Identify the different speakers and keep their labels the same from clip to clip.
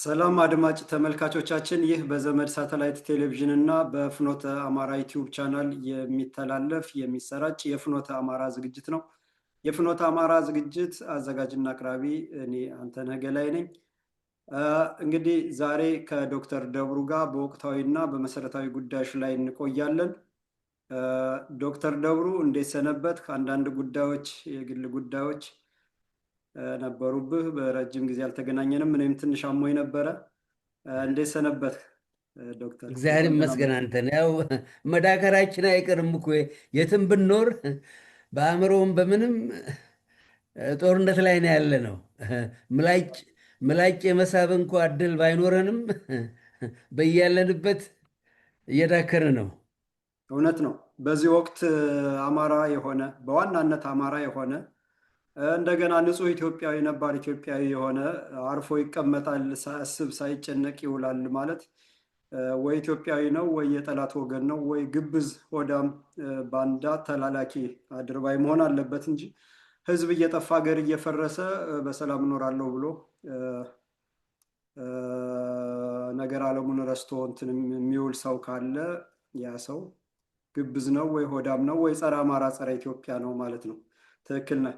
Speaker 1: ሰላም አድማጭ ተመልካቾቻችን፣ ይህ በዘመድ ሳተላይት ቴሌቪዥን እና በፍኖተ አማራ ዩቲዩብ ቻናል የሚተላለፍ የሚሰራጭ የፍኖተ አማራ ዝግጅት ነው። የፍኖተ አማራ ዝግጅት አዘጋጅና አቅራቢ እኔ አንተነህ ገላይ ነኝ። እንግዲህ ዛሬ ከዶክተር ደብሩ ጋር በወቅታዊ እና በመሰረታዊ ጉዳዮች ላይ እንቆያለን። ዶክተር ደብሩ እንዴት ሰነበት? ከአንዳንድ ጉዳዮች የግል ጉዳዮች ነበሩብህ። በረጅም ጊዜ አልተገናኘንም። እኔም ትንሽ አሞኝ ነበረ። እንዴት ሰነበት ዶክተር?
Speaker 2: እግዚአብሔር ይመስገን። አንተን ያው መዳከራችን አይቀርም እኮ የትም ብንኖር በአእምሮውም በምንም ጦርነት ላይ ነው ያለ ነው። ምላጭ የመሳብ እንኳ እድል ባይኖረንም በያለንበት እየዳከረ ነው።
Speaker 1: እውነት ነው። በዚህ ወቅት አማራ የሆነ በዋናነት አማራ የሆነ እንደገና ንጹህ ኢትዮጵያዊ ነባር ኢትዮጵያዊ የሆነ አርፎ ይቀመጣል፣ ሳያስብ ሳይጨነቅ ይውላል ማለት ወይ ኢትዮጵያዊ ነው ወይ የጠላት ወገን ነው ወይ ግብዝ ሆዳም ባንዳ ተላላኪ አድርባይ መሆን አለበት እንጂ ሕዝብ እየጠፋ ሀገር እየፈረሰ በሰላም እኖራለሁ ብሎ ነገር ዓለሙን ረስቶ እንትን የሚውል ሰው ካለ ያ ሰው ግብዝ ነው ወይ ሆዳም ነው ወይ ጸረ አማራ ጸረ ኢትዮጵያ ነው ማለት ነው። ትክክል ነህ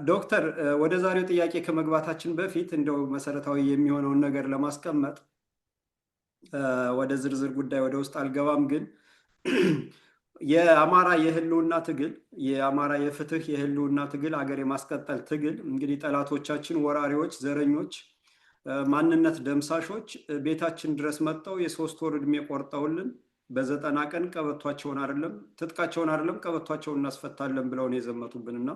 Speaker 1: ዶክተር። ወደ ዛሬው ጥያቄ ከመግባታችን በፊት እንደው መሰረታዊ የሚሆነውን ነገር ለማስቀመጥ ወደ ዝርዝር ጉዳይ ወደ ውስጥ አልገባም፣ ግን የአማራ የህልውና ትግል የአማራ የፍትህ የህልውና ትግል አገር የማስቀጠል ትግል እንግዲህ ጠላቶቻችን፣ ወራሪዎች፣ ዘረኞች፣ ማንነት ደምሳሾች ቤታችን ድረስ መጥተው የ3 ወር ዕድሜ ቆርጠውልን በ90 ቀን ቀበቷቸውን አይደለም ትጥቃቸውን አይደለም ቀበቷቸውን እናስፈታለን ብለው ነው የዘመቱብንና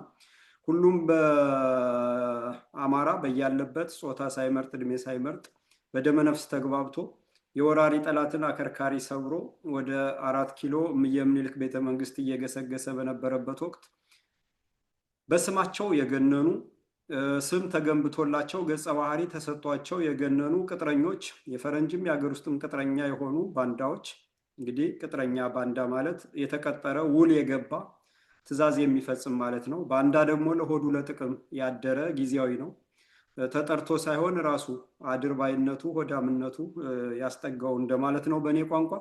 Speaker 1: ሁሉም በአማራ በያለበት ጾታ ሳይመርጥ እድሜ ሳይመርጥ በደመነፍስ ተግባብቶ የወራሪ ጠላትን አከርካሪ ሰብሮ ወደ 4 ኪሎ ምኒልክ ቤተመንግስት እየገሰገሰ በነበረበት ወቅት በስማቸው የገነኑ ስም ተገንብቶላቸው ገጸ ባህሪ ተሰጥቷቸው የገነኑ ቅጥረኞች፣ የፈረንጅም የሀገር ውስጥም ቅጥረኛ የሆኑ ባንዳዎች። እንግዲህ ቅጥረኛ ባንዳ ማለት የተቀጠረ ውል የገባ ትዕዛዝ የሚፈጽም ማለት ነው። ባንዳ ደግሞ ለሆዱ ለጥቅም ያደረ ጊዜያዊ ነው። ተጠርቶ ሳይሆን ራሱ አድርባይነቱ ሆዳምነቱ ያስጠጋው እንደማለት ነው በእኔ ቋንቋ።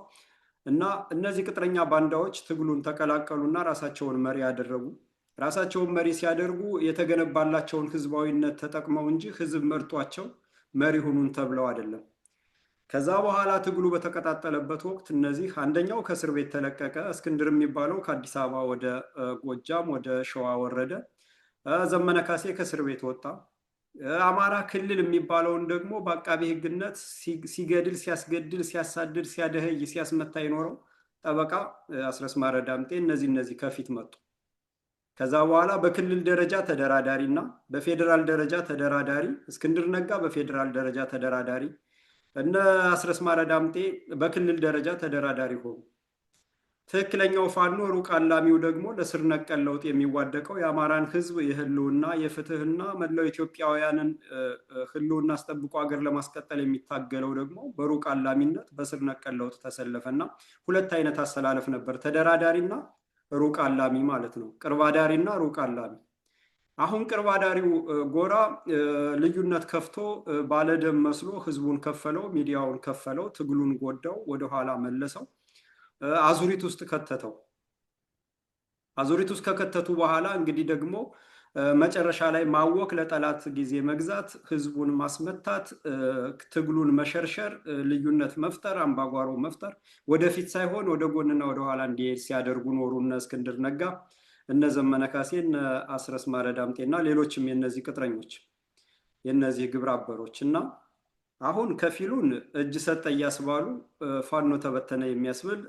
Speaker 1: እና እነዚህ ቅጥረኛ ባንዳዎች ትግሉን ተቀላቀሉና ራሳቸውን መሪ ያደረጉ። ራሳቸውን መሪ ሲያደርጉ የተገነባላቸውን ህዝባዊነት ተጠቅመው እንጂ ህዝብ መርጧቸው መሪ ሁኑን ተብለው አይደለም። ከዛ በኋላ ትግሉ በተቀጣጠለበት ወቅት እነዚህ አንደኛው ከእስር ቤት ተለቀቀ። እስክንድር የሚባለው ከአዲስ አበባ ወደ ጎጃም ወደ ሸዋ ወረደ። ዘመነ ካሴ ከእስር ቤት ወጣ። አማራ ክልል የሚባለውን ደግሞ በአቃቢ ህግነት ሲገድል፣ ሲያስገድል፣ ሲያሳድድ፣ ሲያደህይ፣ ሲያስመታ የኖረው ጠበቃ አስረስ ማረ ዳምጤ እነዚህ ከፊት መጡ። ከዛ በኋላ በክልል ደረጃ ተደራዳሪ እና በፌዴራል ደረጃ ተደራዳሪ እስክንድር ነጋ በፌዴራል ደረጃ ተደራዳሪ፣ እነ አስረስ ማረ ዳምጤ በክልል ደረጃ ተደራዳሪ ሆኑ። ትክክለኛው ፋኖ ሩቅ አላሚው ደግሞ ለስር ነቀል ለውጥ የሚዋደቀው የአማራን ህዝብ የህልውና የፍትህና መላው ኢትዮጵያውያንን ህልውና አስጠብቆ ሀገር ለማስቀጠል የሚታገለው ደግሞ በሩቅ አላሚነት በስር ነቀል ለውጥ ተሰለፈና ሁለት አይነት አሰላለፍ ነበር፣ ተደራዳሪና ሩቅ አላሚ ማለት ነው። ቅርብ አዳሪና ሩቅ አላሚ። አሁን ቅርብ አዳሪው ጎራ ልዩነት ከፍቶ ባለደም መስሎ ህዝቡን ከፈለው፣ ሚዲያውን ከፈለው፣ ትግሉን ጎዳው፣ ወደኋላ መለሰው፣ አዙሪት ውስጥ ከተተው። አዙሪት ውስጥ ከከተቱ በኋላ እንግዲህ ደግሞ መጨረሻ ላይ ማወክ፣ ለጠላት ጊዜ መግዛት፣ ህዝቡን ማስመታት፣ ትግሉን መሸርሸር፣ ልዩነት መፍጠር፣ አምባጓሮ መፍጠር፣ ወደፊት ሳይሆን ወደ ጎንና ወደኋላ እንዲሄድ ሲያደርጉ ኖሩ እነ እስክንድር ነጋ፣ እነ ዘመነ ካሴ፣ እነ አስረስ ማረ ዳምጤ እና ሌሎችም የነዚህ ቅጥረኞች የነዚህ ግብረ አበሮች እና አሁን ከፊሉን እጅ ሰጠ እያስባሉ ፋኖ ተበተነ የሚያስብል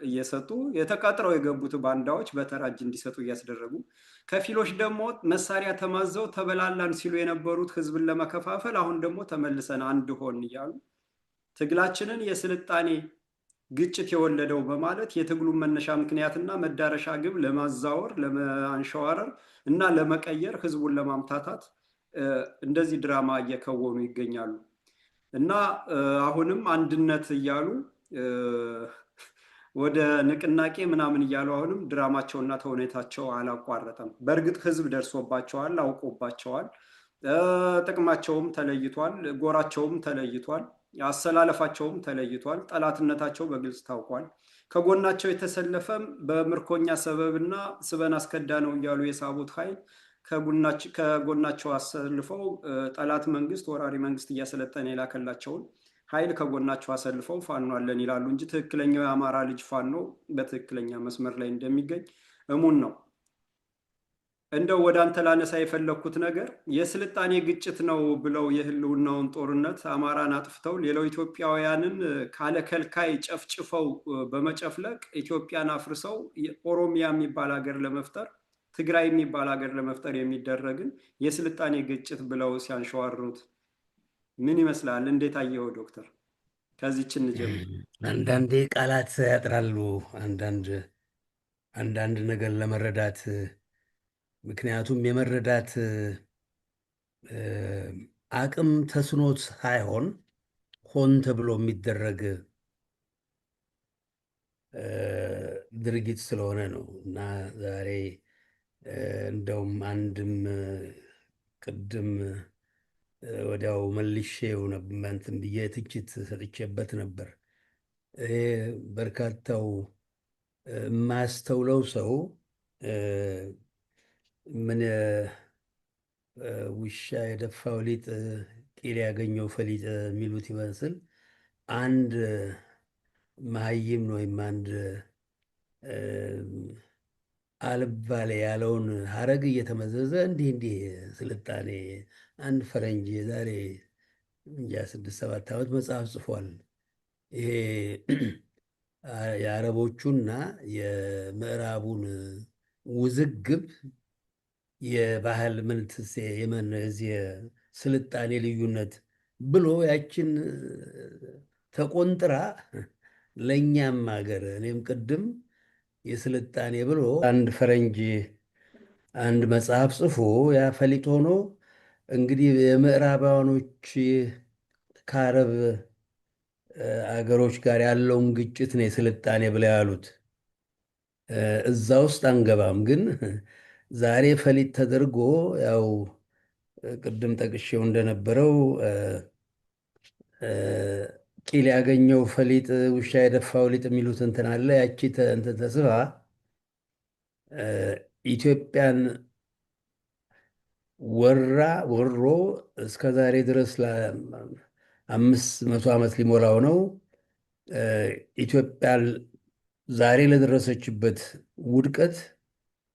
Speaker 1: እየሰጡ የተቃጥረው የገቡት ባንዳዎች በተራጅ እንዲሰጡ እያስደረጉ፣ ከፊሎች ደግሞ መሳሪያ ተማዘው ተበላላን ሲሉ የነበሩት ህዝብን ለመከፋፈል አሁን ደግሞ ተመልሰን አንድ ሆን እያሉ ትግላችንን የስልጣኔ ግጭት የወለደው በማለት የትግሉን መነሻ ምክንያትና መዳረሻ ግብ ለማዛወር ለማንሸዋረር እና ለመቀየር ህዝቡን ለማምታታት እንደዚህ ድራማ እየከወኑ ይገኛሉ። እና አሁንም አንድነት እያሉ ወደ ንቅናቄ ምናምን እያሉ አሁንም ድራማቸውና ተውኔታቸው አላቋረጠም። በእርግጥ ህዝብ ደርሶባቸዋል፣ አውቆባቸዋል። ጥቅማቸውም ተለይቷል፣ ጎራቸውም ተለይቷል፣ አሰላለፋቸውም ተለይቷል፣ ጠላትነታቸው በግልጽ ታውቋል። ከጎናቸው የተሰለፈም በምርኮኛ ሰበብና ስበን አስከዳ ነው እያሉ የሳቡት ኃይል ከጎናቸው አሰልፈው ጠላት መንግስት፣ ወራሪ መንግስት እያሰለጠነ የላከላቸውን ኃይል ከጎናቸው አሰልፈው ፋኖ አለን ይላሉ እንጂ ትክክለኛው የአማራ ልጅ ፋኖ በትክክለኛ መስመር ላይ እንደሚገኝ እሙን ነው። እንደው ወደ አንተ ላነሳ የፈለግኩት ነገር የስልጣኔ ግጭት ነው ብለው የህልውናውን ጦርነት አማራን አጥፍተው ሌላው ኢትዮጵያውያንን ካለ ከልካይ ጨፍጭፈው በመጨፍለቅ ኢትዮጵያን አፍርሰው ኦሮሚያ የሚባል ሀገር ለመፍጠር ትግራይ የሚባል ሀገር ለመፍጠር የሚደረግን የስልጣኔ ግጭት ብለው ሲያንሸዋሩት ምን ይመስላል? እንዴት አየው ዶክተር? ከዚች እንጀምር።
Speaker 2: አንዳንዴ ቃላት ያጥራሉ አንዳንድ ነገር ለመረዳት። ምክንያቱም የመረዳት አቅም ተስኖት ሳይሆን ሆን ተብሎ የሚደረግ ድርጊት ስለሆነ ነው። እና ዛሬ እንደውም አንድም ቅድም ወዲያው መልሼው እንትን ብዬ ትችት ሰጥቼበት ነበር። ይሄ በርካታው የማያስተውለው ሰው ምን ውሻ የደፋው ሊጥ ቂል ያገኘው ፈሊጥ የሚሉት ይመስል አንድ መሀይም ወይም አንድ አልባሌ ያለውን ሀረግ እየተመዘዘ እንዲህ ስልጣኔ አንድ ፈረንጅ የዛሬ እንጃ 6-7 ዓመት መጽሐፍ ጽፏል። ይሄ የአረቦቹና የምዕራቡን ውዝግብ የባህል ምንትሴ የዚህ የስልጣኔ ልዩነት ብሎ ያችን ተቆንጥራ ለእኛም ሀገር እኔም ቅድም የስልጣኔ ብሎ አንድ ፈረንጅ አንድ መጽሐፍ ጽፎ ያ ፈሊጥ ሆኖ እንግዲህ የምዕራባውያኖች ከአረብ አገሮች ጋር ያለውን ግጭት ነው የስልጣኔ ብለው ያሉት። እዛ ውስጥ አንገባም። ግን ዛሬ ፈሊጥ ተደርጎ ያው ቅድም ጠቅሼው እንደነበረው ቂል ያገኘው ፈሊጥ ውሻ የደፋው ሊጥ የሚሉት እንትን አለ። ያቺ እንትን ተስባ ኢትዮጵያን ወሮ እስከ ዛሬ ድረስ ለ500 ዓመት ሊሞላው ነው። ኢትዮጵያ ዛሬ ለደረሰችበት ውድቀት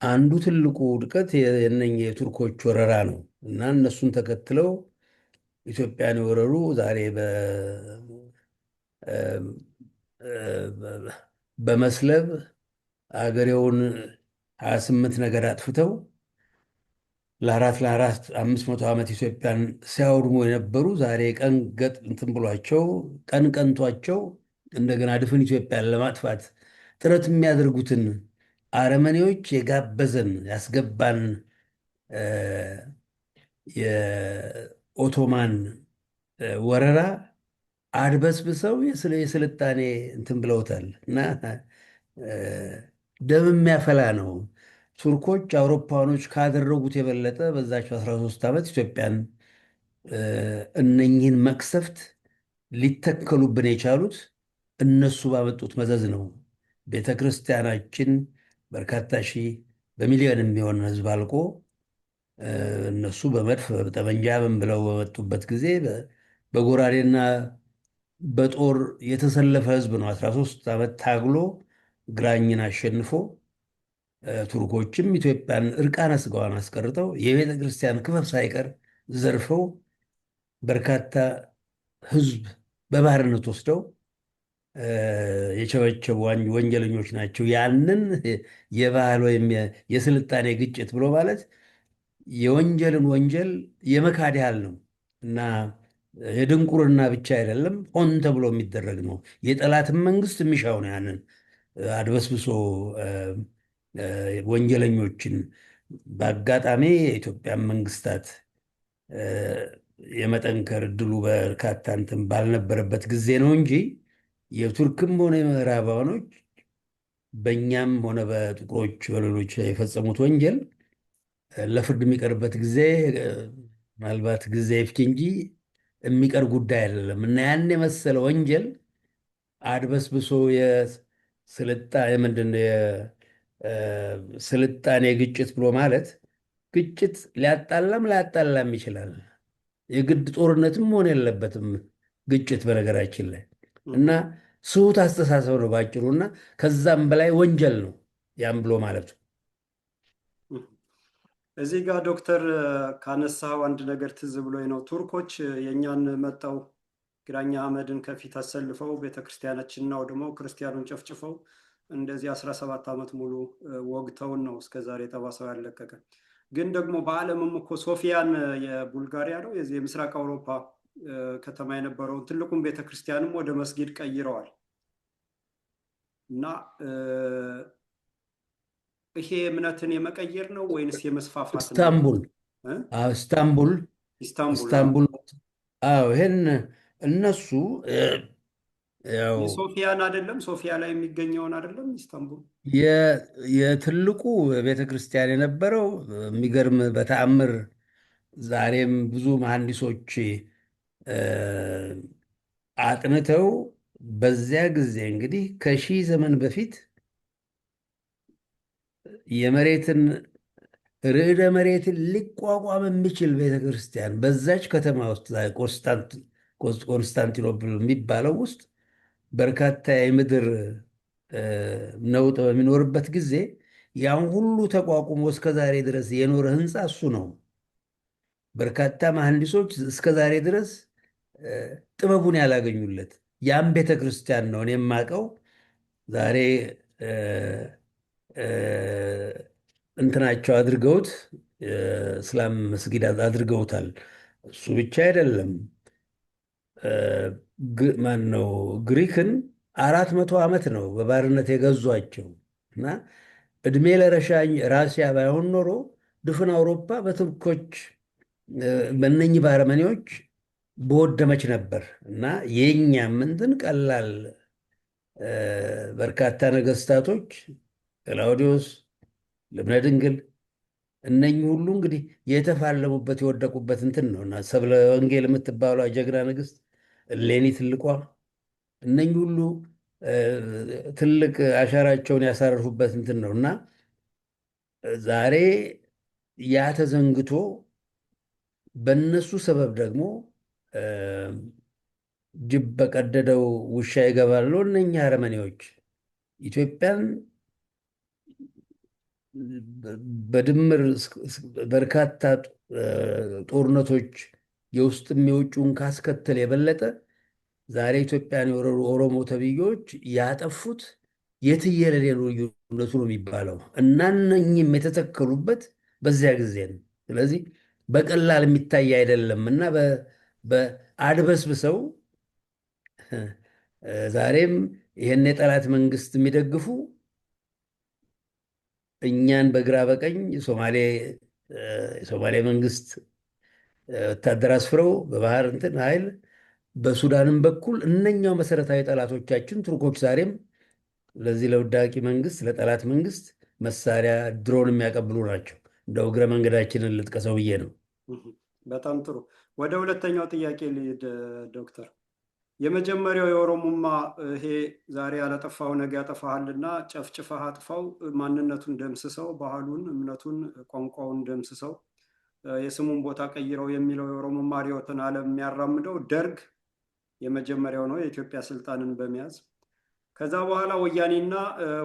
Speaker 2: አንዱ ትልቁ ውድቀት የእነኝህ የቱርኮች ወረራ ነው እና እነሱን ተከትለው ኢትዮጵያን የወረሩ ዛሬ በመስለብ አገሬውን 28 ነገር አጥፍተው ለ400 ዓመት ኢትዮጵያን ሲያወድሙ የነበሩ ዛሬ ቀን ገጥ እንትን ብሏቸው ቀን ቀንቷቸው እንደገና ድፍን ኢትዮጵያን ለማጥፋት ጥረት የሚያደርጉትን አረመኔዎች የጋበዘን ያስገባን የኦቶማን ወረራ አድበስብሰው የስልጣኔ እንትን ብለውታል እና ደም የሚያፈላ ነው። ቱርኮች አውሮፓኖች ካደረጉት የበለጠ በዛቸው 13 ዓመት ኢትዮጵያን እነኝህን መቅሰፍት ሊተከሉብን የቻሉት እነሱ ባመጡት መዘዝ ነው። ቤተ ክርስቲያናችን በርካታ ሺህ በሚሊዮን የሚሆን ሕዝብ አልቆ እነሱ በመድፍ በጠመንጃ ምን ብለው በመጡበት ጊዜ በጎራዴና በጦር የተሰለፈ ሕዝብ ነው 13 ዓመት ታግሎ ግራኝን አሸንፎ ቱርኮችም ኢትዮጵያን እርቃነ ስጋዋን አስቀርተው የቤተ ክርስቲያን ክፈፍ ሳይቀር ዘርፈው በርካታ ሕዝብ በባርነት ወስደው የቸበቸቡ ወንጀለኞች ናቸው። ያንን የባህል ወይም የስልጣኔ ግጭት ብሎ ማለት የወንጀልን ወንጀል የመካድ ያህል ነው እና የድንቁርና ብቻ አይደለም፣ ሆን ተብሎ የሚደረግ ነው። የጠላትን መንግስት የሚሻው ነው። ያንን አድበስብሶ ወንጀለኞችን በአጋጣሚ የኢትዮጵያን መንግስታት የመጠንከር እድሉ በርካታ እንትን ባልነበረበት ጊዜ ነው እንጂ የቱርክም ሆነ የምዕራባውያኖች በእኛም ሆነ በጥቁሮች በሌሎች የፈጸሙት ወንጀል ለፍርድ የሚቀርበት ጊዜ ምናልባት ጊዜ ይፍጅ እንጂ የሚቀር ጉዳይ አይደለም እና ያን የመሰለ ወንጀል አድበስብሶ ምንድን ነው የስልጣኔ ግጭት ብሎ ማለት ግጭት ሊያጣላም ላያጣላም ይችላል። የግድ ጦርነትም መሆን የለበትም ግጭት በነገራችን ላይ እና ስሁት አስተሳሰብ ነው ባጭሩ እና ከዛም በላይ ወንጀል ነው ያም ብሎ ማለቱ።
Speaker 1: እዚህ ጋር ዶክተር ካነሳው አንድ ነገር ትዝ ብሎኝ ነው። ቱርኮች የእኛን መጣው ግራኛ አህመድን ከፊት አሰልፈው ቤተክርስቲያናችንን አውድመው ክርስቲያኑን ጨፍጭፈው እንደዚህ 17 ዓመት ሙሉ ወግተውን ነው እስከዛሬ ጠባሳው ያለቀቀ። ግን ደግሞ በዓለምም እኮ ሶፊያን የቡልጋሪያ ነው የዚህ የምስራቅ አውሮፓ ከተማ የነበረውን ትልቁን ቤተክርስቲያንም ወደ መስጊድ ቀይረዋል። እና ይሄ እምነትን የመቀየር ነው ወይንስ የመስፋፋት ነው?
Speaker 2: ኢስታንቡል ኢስታንቡል ይሄን እነሱ ያው
Speaker 1: የሶፊያን አይደለም፣ ሶፊያ ላይ የሚገኘውን አይደለም፣ ኢስታንቡል
Speaker 2: የትልቁ ቤተክርስቲያን የነበረው የሚገርም በተአምር ዛሬም ብዙ መሐንዲሶች አጥንተው በዚያ ጊዜ እንግዲህ ከሺህ ዘመን በፊት የመሬትን ርዕደ መሬትን ሊቋቋም የሚችል ቤተክርስቲያን በዛች ከተማ ውስጥ ኮንስታንቲኖፕል የሚባለው ውስጥ በርካታ የምድር ነውጥ በሚኖርበት ጊዜ ያን ሁሉ ተቋቁሞ እስከዛሬ ድረስ የኖረ ህንፃ እሱ ነው። በርካታ መሐንዲሶች እስከዛሬ ድረስ ጥበቡን ያላገኙለት ያም ቤተክርስቲያን ነው። እኔ የማውቀው ዛሬ እንትናቸው አድርገውት እስላም መስጊድ አድርገውታል። እሱ ብቻ አይደለም። ማን ነው ግሪክን 400 ዓመት ነው በባርነት የገዟቸው እና እድሜ ለረሻኝ ራሲያ ባይሆን ኖሮ ድፍን አውሮፓ በቱርኮች በእነኚህ ባረመኔዎች በወደመች ነበር እና የእኛም እንትን ቀላል በርካታ ነገስታቶች ቅላውዲዮስ፣ ልብነ ድንግል እነኚህ ሁሉ እንግዲህ የተፋለሙበት የወደቁበት እንትን ነው እና ሰብለ ወንጌል የምትባሏ ጀግና ንግስት እሌኒ ትልቋ እነኚህ ሁሉ ትልቅ አሻራቸውን ያሳረፉበት እንትን ነው እና ዛሬ ያ ተዘንግቶ በእነሱ ሰበብ ደግሞ ጅብ በቀደደው ውሻ ይገባሉ። እነኛ አረመኔዎች ኢትዮጵያን በድምር በርካታ ጦርነቶች የውስጥም የውጭውን ካስከተል የበለጠ ዛሬ ኢትዮጵያን የወረሩ ኦሮሞ ተብዬዎች ያጠፉት የትየለሌ ልዩነቱ ነው የሚባለው እና እነኝም የተተከሉበት በዚያ ጊዜ ነው። ስለዚህ በቀላል የሚታይ አይደለም እና በአድበስብሰው ዛሬም ይህን የጠላት መንግስት የሚደግፉ እኛን በግራ በቀኝ የሶማሌ መንግስት ወታደር አስፍረው በባህር እንትን ኃይል በሱዳንም በኩል እነኛው መሰረታዊ ጠላቶቻችን ቱርኮች ዛሬም ለዚህ ለውዳቂ መንግስት ለጠላት መንግስት መሳሪያ ድሮን የሚያቀብሉ ናቸው። እንደው እግረ መንገዳችንን ልጥቀሰው ብዬ ነው።
Speaker 1: በጣም ጥሩ። ወደ ሁለተኛው ጥያቄ ልሂድ ዶክተር። የመጀመሪያው የኦሮሞማ ይሄ ዛሬ ያላጠፋው ነገ ያጠፋሃልና ጨፍጭፈህ አጥፋው፣ ማንነቱን ደምስሰው፣ ባህሉን፣ እምነቱን፣ ቋንቋውን ደምስሰው፣ የስሙን ቦታ ቀይረው የሚለው የኦሮሞማ ርዕዮተ ዓለም የሚያራምደው ደርግ የመጀመሪያው ነው የኢትዮጵያ ስልጣንን በመያዝ። ከዛ በኋላ ወያኔና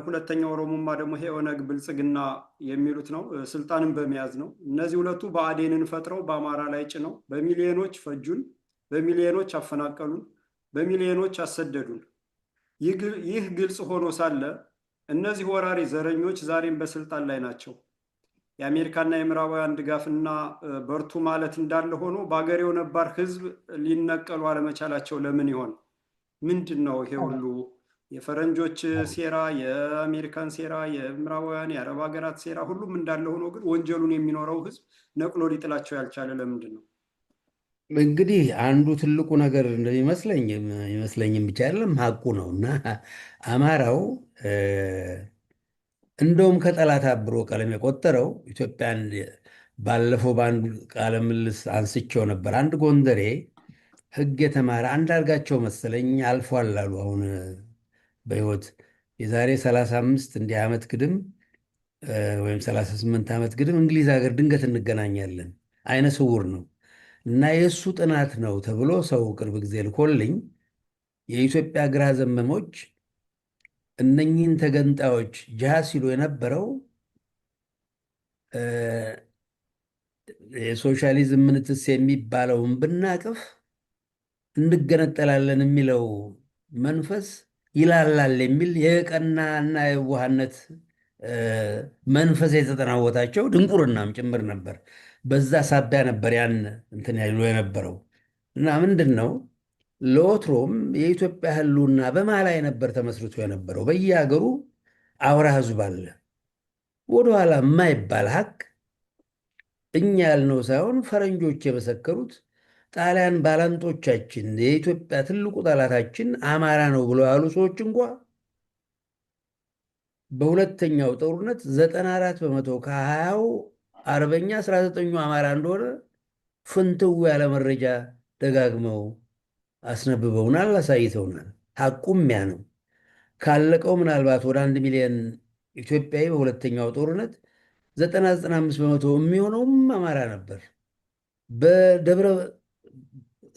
Speaker 1: ሁለተኛው ኦሮሞማ ደግሞ ይሄ ኦነግ ብልጽግና የሚሉት ነው ስልጣንን በመያዝ ነው። እነዚህ ሁለቱ ብአዴንን ፈጥረው በአማራ ላይ ጭነው በሚሊዮኖች ፈጁን፣ በሚሊዮኖች አፈናቀሉን፣ በሚሊዮኖች አሰደዱን። ይህ ግልጽ ሆኖ ሳለ እነዚህ ወራሪ ዘረኞች ዛሬም በስልጣን ላይ ናቸው። የአሜሪካና የምዕራባውያን ድጋፍና በርቱ ማለት እንዳለ ሆኖ በአገሬው ነባር ህዝብ ሊነቀሉ አለመቻላቸው ለምን ይሆን? ምንድን ነው ይሄ ሁሉ የፈረንጆች ሴራ፣ የአሜሪካን ሴራ፣ የምዕራባውያን የአረብ ሀገራት ሴራ ሁሉም እንዳለ ሆኖ ግን ወንጀሉን የሚኖረው ህዝብ ነቅሎ ሊጥላቸው ያልቻለ ለምንድን ነው?
Speaker 2: እንግዲህ አንዱ ትልቁ ነገር እንደሚመስለኝም ብቻ አይደለም ሀቁ ነው እና አማራው እንደውም ከጠላት አብሮ ቀለም የቆጠረው ኢትዮጵያን ባለፈው በአንድ ቃለ ምልልስ አንስቼው ነበር። አንድ ጎንደሬ ሕግ የተማረ አንዳርጋቸው መሰለኝ አልፏል አሉ አሁን በሕይወት የዛሬ 35 እንዲህ ዓመት ግድም ወይም 38 ዓመት ግድም እንግሊዝ ሀገር ድንገት እንገናኛለን። አይነ ስውር ነው እና የእሱ ጥናት ነው ተብሎ ሰው ቅርብ ጊዜ ልኮልኝ የኢትዮጵያ ግራ ዘመሞች እነኚህን ተገንጣዮች ጅሃድ ሲሉ የነበረው የሶሻሊዝም ምንትስ የሚባለውን ብናቅፍ እንገነጠላለን የሚለው መንፈስ ይላላል የሚል የቀናና የዋህነት መንፈስ የተጠናወታቸው ድንቁርናም ጭምር ነበር። በዛ ሳቢያ ነበር ያን እንትን ያሉ የነበረው እና ምንድን ነው ለወትሮም የኢትዮጵያ ሕልውና በማ ላይ ነበር ተመስርቶ የነበረው። በየሀገሩ አውራ ሕዝብ አለ። ወደኋላ የማይባል ሀቅ እኛ ያልነው ሳይሆን ፈረንጆች የመሰከሩት ጣሊያን ባላንጦቻችን የኢትዮጵያ ትልቁ ጠላታችን አማራ ነው ብለው ያሉ ሰዎች እንኳ በሁለተኛው ጦርነት 94 በመቶ ከ20ው አርበኛ 19ኙ አማራ እንደሆነ ፍንትው ያለ መረጃ ደጋግመው አስነብበውናል፣ አሳይተውናል። ሀቁም ያ ነው። ካለቀው ምናልባት ወደ 1 ሚሊዮን ኢትዮጵያዊ በሁለተኛው ጦርነት 95 በመቶ የሚሆነውም አማራ ነበር። በደብረ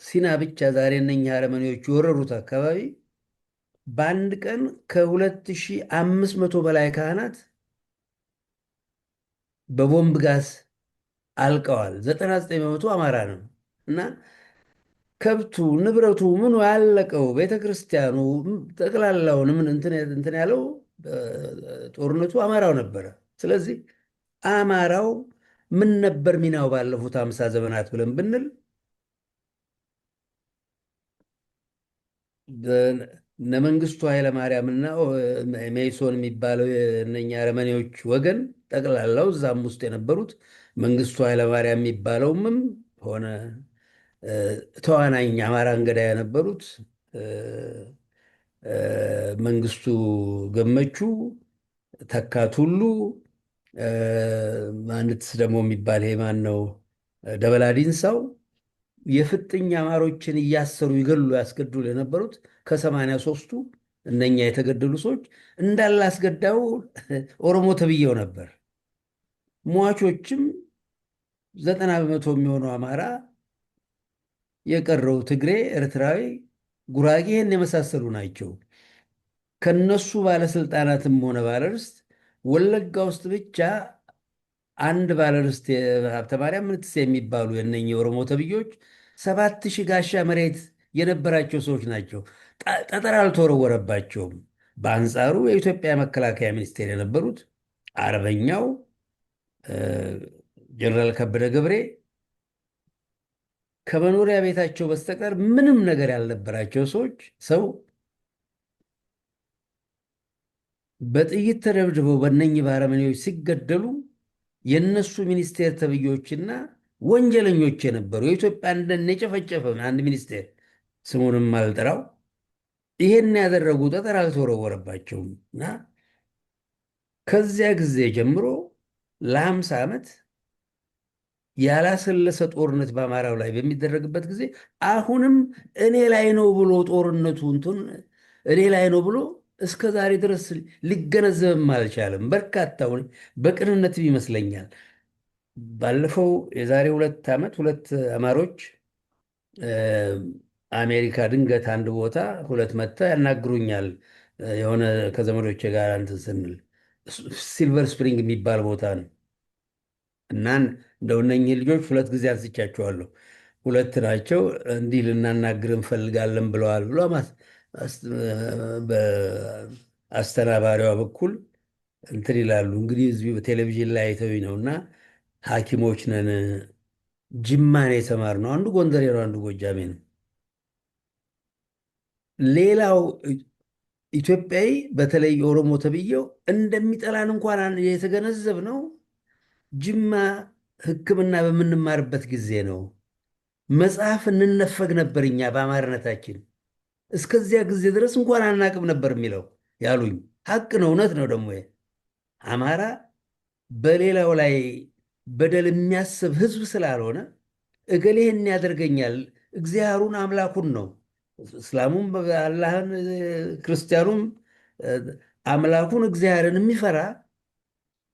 Speaker 2: ሲና ብቻ ዛሬ እነኛ አረመኔዎች የወረሩት አካባቢ በአንድ ቀን ከ2500 በላይ ካህናት በቦምብ ጋዝ አልቀዋል። 99 በመቶ አማራ ነው እና ከብቱ ንብረቱ ምኑ ያለቀው ቤተ ክርስቲያኑ ጠቅላላውን ምን እንትን ያለው ጦርነቱ አማራው ነበረ። ስለዚህ አማራው ምን ነበር ሚናው ባለፉት 50 ዘመናት ብለን ብንል እነ መንግስቱ ኃይለማርያምና ሜይሶን የሚባለው የእነኛ አረመኔዎች ወገን ጠቅላላው እዛም ውስጥ የነበሩት መንግስቱ ኃይለማርያም የሚባለውምም ሆነ ተዋናኝ አማራ እንገዳ የነበሩት መንግስቱ ገመቹ፣ ተካት ሁሉ ማንትስ ደግሞ የሚባል ማን ነው ደበላ ዲንሳው የፍጥኝ አማሮችን እያሰሩ ይገሉ ያስገድሉ የነበሩት ከ83ቱ እነኛ የተገደሉ ሰዎች እንዳለ አስገዳዩ ኦሮሞ ተብዬው ነበር። ሟቾችም 90 በመቶ የሚሆነው አማራ፣ የቀረው ትግሬ፣ ኤርትራዊ፣ ጉራጌ ይህን የመሳሰሉ ናቸው። ከነሱ ባለስልጣናትም ሆነ ባለርስት ወለጋ ውስጥ ብቻ አንድ ባለርስት ሀብተ ማርያም ምንትስ የሚባሉ የእነኚህ የኦሮሞ ተብዬዎች 7000 ጋሻ መሬት የነበራቸው ሰዎች ናቸው። ጠጠር አልተወረወረባቸውም። በአንጻሩ የኢትዮጵያ መከላከያ ሚኒስቴር የነበሩት አርበኛው ጀነራል ከበደ ገብሬ ከመኖሪያ ቤታቸው በስተቀር ምንም ነገር ያልነበራቸው ሰዎች በጥይት ተደብድበው በእነኚህ ባረመኔዎች ሲገደሉ የነሱ ሚኒስቴር ተብዬዎችና ወንጀለኞች የነበሩ የኢትዮጵያ አንድን የጨፈጨፈ አንድ ሚኒስቴር ስሙንም አልጠራው ይሄን ያደረጉ ጠጠር አልተወረወረባቸውም እና ከዚያ ጊዜ ጀምሮ ለ50 ዓመት ያላሰለሰ ጦርነት በአማራው ላይ በሚደረግበት ጊዜ አሁንም እኔ ላይ ነው ብሎ ጦርነቱ እኔ ላይ ነው ብሎ እስከ ዛሬ ድረስ ሊገነዘብም አልቻለም። በርካታውን በቅንነትም ይመስለኛል ባለፈው የዛሬ 2 ዓመት 2 አማሮች አሜሪካ ድንገት አንድ ቦታ 2 መጥታ ያናግሩኛል። የሆነ ከዘመዶቼ ጋር እንትን ስንል ሲልቨር ስፕሪንግ የሚባል ቦታ ነው እና እንደው እነኝህ ልጆች 2 ጊዜ አንስቻቸዋለሁ። 2 ናቸው። እንዲህ ልናናግር እንፈልጋለን ብለዋል ብሎ በአስተናባሪዋ በኩል እንትን ይላሉ። እንግዲህ እዚሁ በቴሌቪዥን ላይ አይተውኝ ነው እና ሐኪሞች ነን ጅማን የተማርነው አንዱ ጎንደሬ ነው፣ አንዱ ጎጃሜ ነው። ሌላው ኢትዮጵያዊ በተለይ የኦሮሞ ተብዬው እንደሚጠላን እንኳን የተገነዘብ ነው ጅማ ሕክምና በምንማርበት ጊዜ ነው። መጽሐፍ እንነፈግ ነበር እኛ በአማርነታችን እስከዚያ ጊዜ ድረስ እንኳን አናቅም ነበር የሚለው ያሉኝ ሀቅ ነው፣ እውነት ነው። ደግሞ አማራ በሌላው ላይ በደል የሚያስብ ህዝብ ስላልሆነ እገሌ ይህን ያደርገኛል፣ እግዚአብሔሩን አምላኩን ነው። እስላሙም አላህን፣ ክርስቲያኑም አምላኩን እግዚአብሔርን የሚፈራ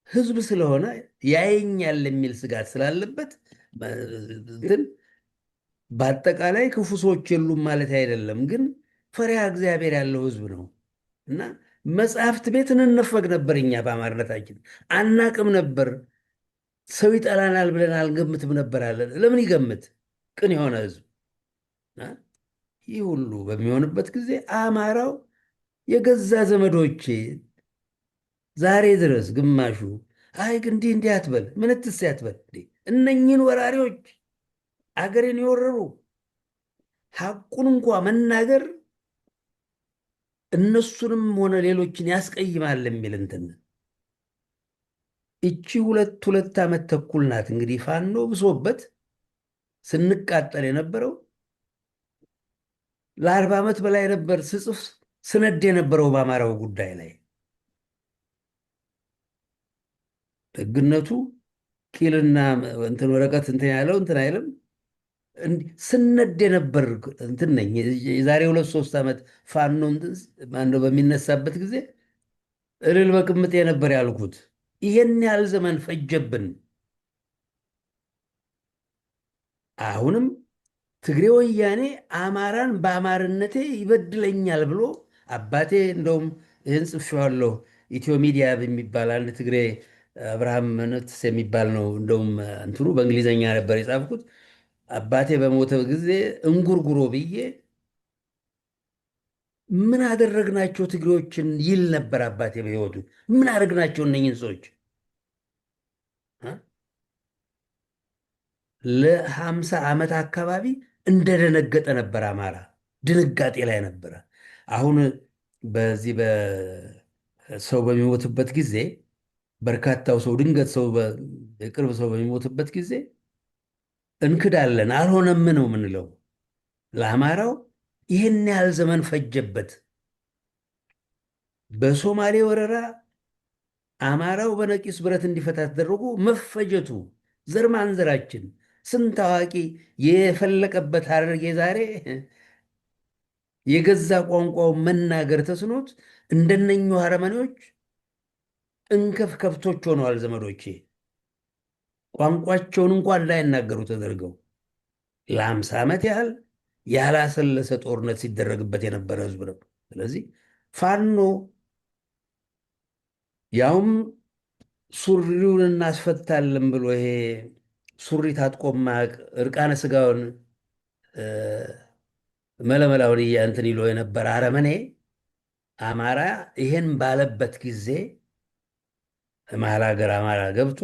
Speaker 2: ህዝብ ስለሆነ ያየኛል የሚል ስጋት ስላለበት እንትን በአጠቃላይ ክፉ ሰዎች የሉም ማለት አይደለም፣ ግን ፈሪሃ እግዚአብሔር ያለው ህዝብ ነው እና መጽሐፍት ቤት እንነፈግ ነበር። እኛ በአማርነታችን አናቅም ነበር። ሰው ይጠላናል ብለን አልገምትም ነበር አለን። ለምን ይገምት? ቅን የሆነ ህዝብ። ይህ ሁሉ በሚሆንበት ጊዜ አማራው የገዛ ዘመዶቼ ዛሬ ድረስ ግማሹ አይ እንዲህ እንዲህ አትበል፣ ምንትስ ያትበል፣ እነኝህን ወራሪዎች አገሬን የወረሩ ሐቁን እንኳ መናገር እነሱንም ሆነ ሌሎችን ያስቀይማል የሚል እንትን እቺ ሁለት ዓመት ተኩል ናት እንግዲህ ፋኖ ብሶበት ስንቃጠል የነበረው። ለ40 ዓመት በላይ ነበር ስጽፍ ስነድ የነበረው በአማራው ጉዳይ ላይ። ደግነቱ ቂልና እንትን ወረቀት እንትን ያለው እንትን አይልም። ስነድ የነበር እንትን ነኝ። የዛሬ 2-3 ዓመት ፋኖ ማነው በሚነሳበት ጊዜ እልል በቅምጤ ነበር ያልኩት። ይሄን ያህል ዘመን ፈጀብን። አሁንም ትግሬ ወያኔ አማራን በአማርነቴ ይበድለኛል ብሎ አባቴ እንደውም ይህን ጽፌዋለሁ። ኢትዮ ሚዲያ የሚባል አንድ ትግሬ አብርሃም ነትስ የሚባል ነው። እንደውም እንትኑ በእንግሊዝኛ ነበር የጻፍኩት። አባቴ በሞተ ጊዜ እንጉርጉሮ ብዬ ምን አደረግናቸው ትግሬዎችን ይል ነበር አባቴ በሕይወቱ። ምን አደረግናቸው እነኝን ሰዎች? ለ50 ዓመት አካባቢ እንደደነገጠ ነበር አማራ፣ ድንጋጤ ላይ ነበረ። አሁን በዚህ በሰው በሚሞትበት ጊዜ በርካታው ሰው ድንገት ሰው የቅርብ ሰው በሚሞትበት ጊዜ እንክዳለን፣ አልሆነም ነው የምንለው። ለአማራው ይህን ያህል ዘመን ፈጀበት። በሶማሌ ወረራ አማራው በነቂስ ብረት እንዲፈታ ተደረጉ። መፈጀቱ ዘር ማንዘራችን ስንት አዋቂ የፈለቀበት ሐረርጌ ዛሬ የገዛ ቋንቋው መናገር ተስኖት እንደነኙ አረመኔዎች እንከፍ ከብቶች ሆነዋል። ዘመዶቼ ቋንቋቸውን እንኳን እንዳይናገሩ ተደርገው ለ50 ዓመት ያህል ያላሰለሰ ጦርነት ሲደረግበት የነበረ ህዝብ ነው። ስለዚህ ፋኖ ያውም ሱሪውን እናስፈታለን ብሎ ይሄ ሱሪ ታጥቆ ማቅ እርቃነ ስጋውን መለመላውን እንትን ይሎ የነበረ አረመኔ አማራ ይሄን ባለበት ጊዜ መሀል ሀገር አማራ ገብቶ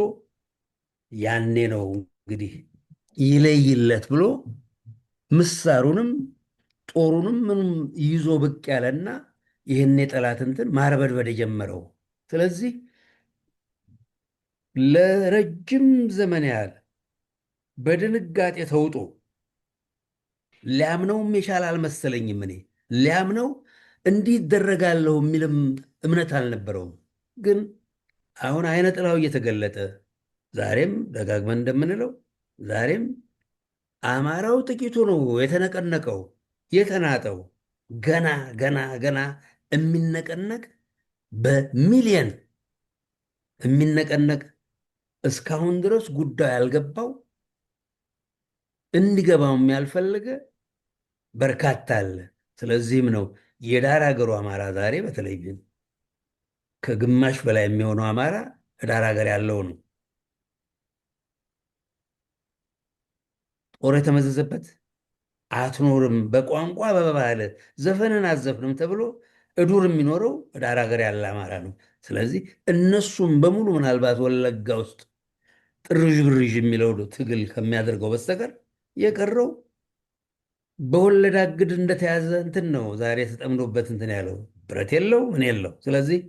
Speaker 2: ያኔ ነው እንግዲህ ይለይለት ብሎ ምሳሩንም ጦሩንም ምንም ይዞ ብቅ ያለና ይህን የጠላት እንትን ማርበድበድ የጀመረው። ስለዚህ ለረጅም ዘመን ያህል በድንጋጤ ተውጦ ሊያምነውም የቻለ አልመሰለኝም። እኔ ሊያምነው እንዲህ ይደረጋለሁ የሚልም እምነት አልነበረውም። ግን አሁን አይነ ጥላው እየተገለጠ ዛሬም ደጋግመን እንደምንለው ዛሬም አማራው ጥቂቱ ነው የተነቀነቀው የተናጠው። ገና ገና ገና የሚነቀነቅ በሚሊየን የሚነቀነቅ እስካሁን ድረስ ጉዳዩ ያልገባው እንዲገባውም ያልፈለገ በርካታ አለ። ስለዚህም ነው የዳር ሀገሩ አማራ ዛሬ በተለይ ከግማሽ በላይ የሚሆነው አማራ ዳር ሀገር ያለው ነው። ጦር የተመዘዘበት አትኖርም፣ በቋንቋ በባህል ዘፈንን አዘፍንም ተብሎ እዱር የሚኖረው ዳር ሀገር ያለ አማራ ነው። ስለዚህ እነሱም በሙሉ ምናልባት ወለጋ ውስጥ ጥርዥ ብርዥ የሚለው ትግል ከሚያደርገው በስተቀር የቀረው በወለድ አግድ እንደተያዘ እንትን ነው። ዛሬ ተጠምዶበት እንትን ያለው ብረት የለው ምን የለው። ስለዚህ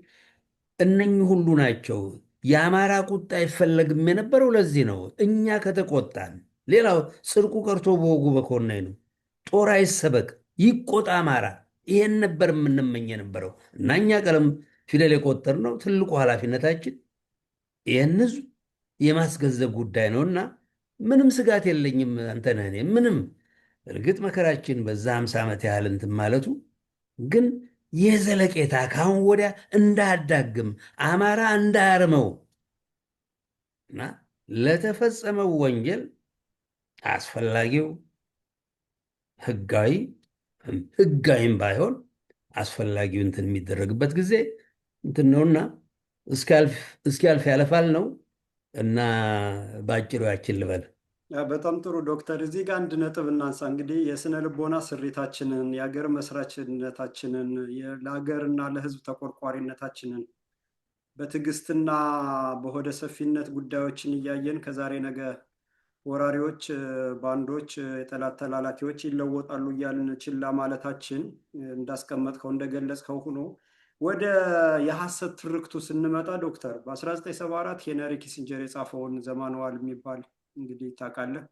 Speaker 2: እነኚህ ሁሉ ናቸው። የአማራ ቁጣ አይፈለግም የነበረው ለዚህ ነው። እኛ ከተቆጣን ሌላው ጽድቁ ቀርቶ በወጉ በኮናይ ነው። ጦር አይሰበቅ ይቆጣ አማራ። ይሄን ነበር የምንመኝ የነበረው እና እኛ ቀለም ፊደል የቆጠር ነው። ትልቁ ኃላፊነታችን ይህን ህዝብ የማስገንዘብ ጉዳይ ነው እና ምንም ስጋት የለኝም። አንተነህ እኔ ምንም እርግጥ መከራችን በዛ 50 ዓመት ያህል እንትን ማለቱ ግን የዘለቄታ ከአሁን ወዲያ እንዳያዳግም አማራ እንዳያርመው እና ለተፈጸመው ወንጀል አስፈላጊው ህጋዊም ባይሆን አስፈላጊው እንትን የሚደረግበት ጊዜ እንትን ነውና እስኪያልፍ ያለፋል ነው እና በአጭሩ ያችን ልበል።
Speaker 1: በጣም ጥሩ ዶክተር፣ እዚህ ጋር አንድ ነጥብ እናንሳ። እንግዲህ የስነ ልቦና ስሪታችንን፣ የሀገር መስራችነታችንን፣ ለሀገርና ለሕዝብ ተቆርቋሪነታችንን በትዕግስትና በሆደ ሰፊነት ጉዳዮችን እያየን ከዛሬ ነገ ወራሪዎች፣ ባንዶች፣ የጠላት ተላላኪዎች ይለወጣሉ እያልን ችላ ማለታችን እንዳስቀመጥከው እንደገለጽከው ሆኖ ወደ የሐሰት ትርክቱ ስንመጣ ዶክተር በ1974 ሄነሪ ኪሲንጀር የጻፈውን ዘማንዋል የሚባል እንግዲህ ታውቃለህ፣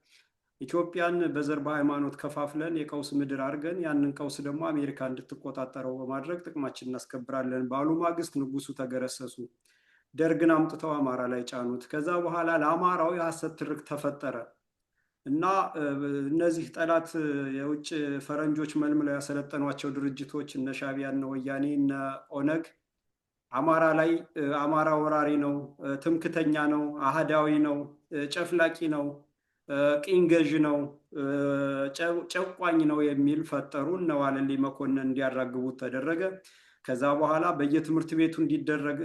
Speaker 1: ኢትዮጵያን በዘር በሃይማኖት ከፋፍለን የቀውስ ምድር አድርገን ያንን ቀውስ ደግሞ አሜሪካ እንድትቆጣጠረው በማድረግ ጥቅማችን እናስከብራለን ባሉ ማግስት ንጉሱ ተገረሰሱ። ደርግን አምጥተው አማራ ላይ ጫኑት። ከዛ በኋላ ለአማራው የሐሰት ትርክት ተፈጠረ እና እነዚህ ጠላት የውጭ ፈረንጆች መልምለው ያሰለጠኗቸው ድርጅቶች እነ ሻዕቢያ፣ እነ ወያኔ፣ እነ ኦነግ አማራ ላይ አማራ ወራሪ ነው፣ ትምክተኛ ነው፣ አህዳዊ ነው፣ ጨፍላቂ ነው፣ ቅኝ ገዥ ነው፣ ጨቋኝ ነው የሚል ፈጠሩ። እነ ዋለልኝ መኮንን እንዲያራግቡት ተደረገ። ከዛ በኋላ በየትምህርት ቤቱ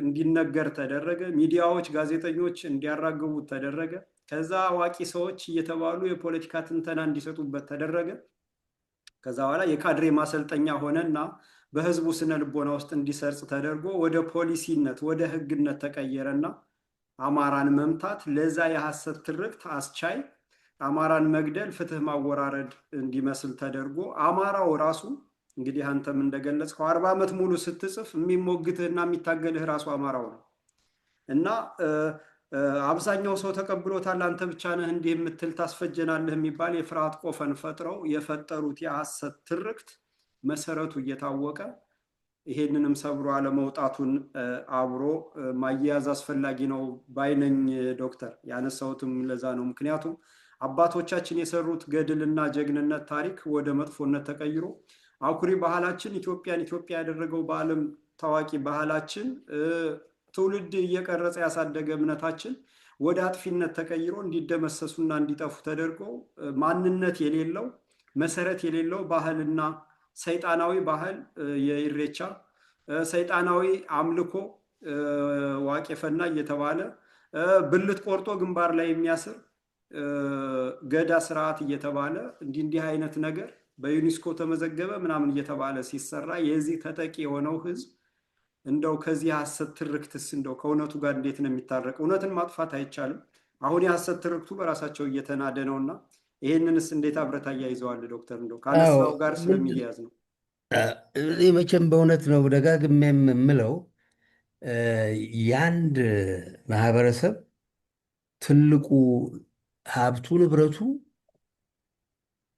Speaker 1: እንዲነገር ተደረገ። ሚዲያዎች፣ ጋዜጠኞች እንዲያራግቡት ተደረገ። ከዛ አዋቂ ሰዎች እየተባሉ የፖለቲካ ትንተና እንዲሰጡበት ተደረገ። ከዛ በኋላ የካድሬ ማሰልጠኛ ሆነና በህዝቡ ስነ ልቦና ውስጥ እንዲሰርጽ ተደርጎ ወደ ፖሊሲነት ወደ ህግነት ተቀየረና አማራን መምታት ለዛ የሐሰት ትርክት አስቻይ፣ አማራን መግደል ፍትህ ማወራረድ እንዲመስል ተደርጎ አማራው ራሱ እንግዲህ አንተም እንደገለጽከው 40 ዓመት ሙሉ ስትጽፍ የሚሞግትህና የሚታገልህ ራሱ አማራው ነው እና አብዛኛው ሰው ተቀብሎታል። አንተ ብቻ ነህ እንዲህ የምትል ታስፈጀናለህ የሚባል የፍርሃት ቆፈን ፈጥረው የፈጠሩት የሐሰት ትርክት መሰረቱ እየታወቀ ይሄንንም ሰብሮ አለመውጣቱን አብሮ ማያያዝ አስፈላጊ ነው ባይነኝ ዶክተር። ያነሳሁትም ለዛ ነው። ምክንያቱም አባቶቻችን የሰሩት ገድልና ጀግንነት ታሪክ ወደ መጥፎነት ተቀይሮ አኩሪ ባህላችን ኢትዮጵያን ኢትዮጵያ ያደረገው በዓለም ታዋቂ ባህላችን ትውልድ እየቀረጸ ያሳደገ እምነታችን ወደ አጥፊነት ተቀይሮ እንዲደመሰሱና እንዲጠፉ ተደርጎ ማንነት የሌለው መሰረት የሌለው ባህልና ሰይጣናዊ ባህል የኢሬቻ ሰይጣናዊ አምልኮ ዋቄፈና እየተባለ ብልት ቆርጦ ግንባር ላይ የሚያስር ገዳ ስርዓት እየተባለ እንዲህ አይነት ነገር በዩኒስኮ ተመዘገበ ምናምን እየተባለ ሲሰራ የዚህ ተጠቂ የሆነው ህዝብ እንደው ከዚህ ሐሰት ትርክትስ እንደው ከእውነቱ ጋር እንዴት ነው የሚታረቅ? እውነትን ማጥፋት አይቻልም። አሁን የሐሰት ትርክቱ በራሳቸው እየተናደ ነውና ይሄንንስ እንዴት አብረታ እያይዘዋል ዶክተር? እንደው ካነሳው ጋር ስለሚያያዝ ነው።
Speaker 2: መቼም በእውነት ነው ደጋግሜ የምለው የአንድ ማህበረሰብ ትልቁ ሀብቱ ንብረቱ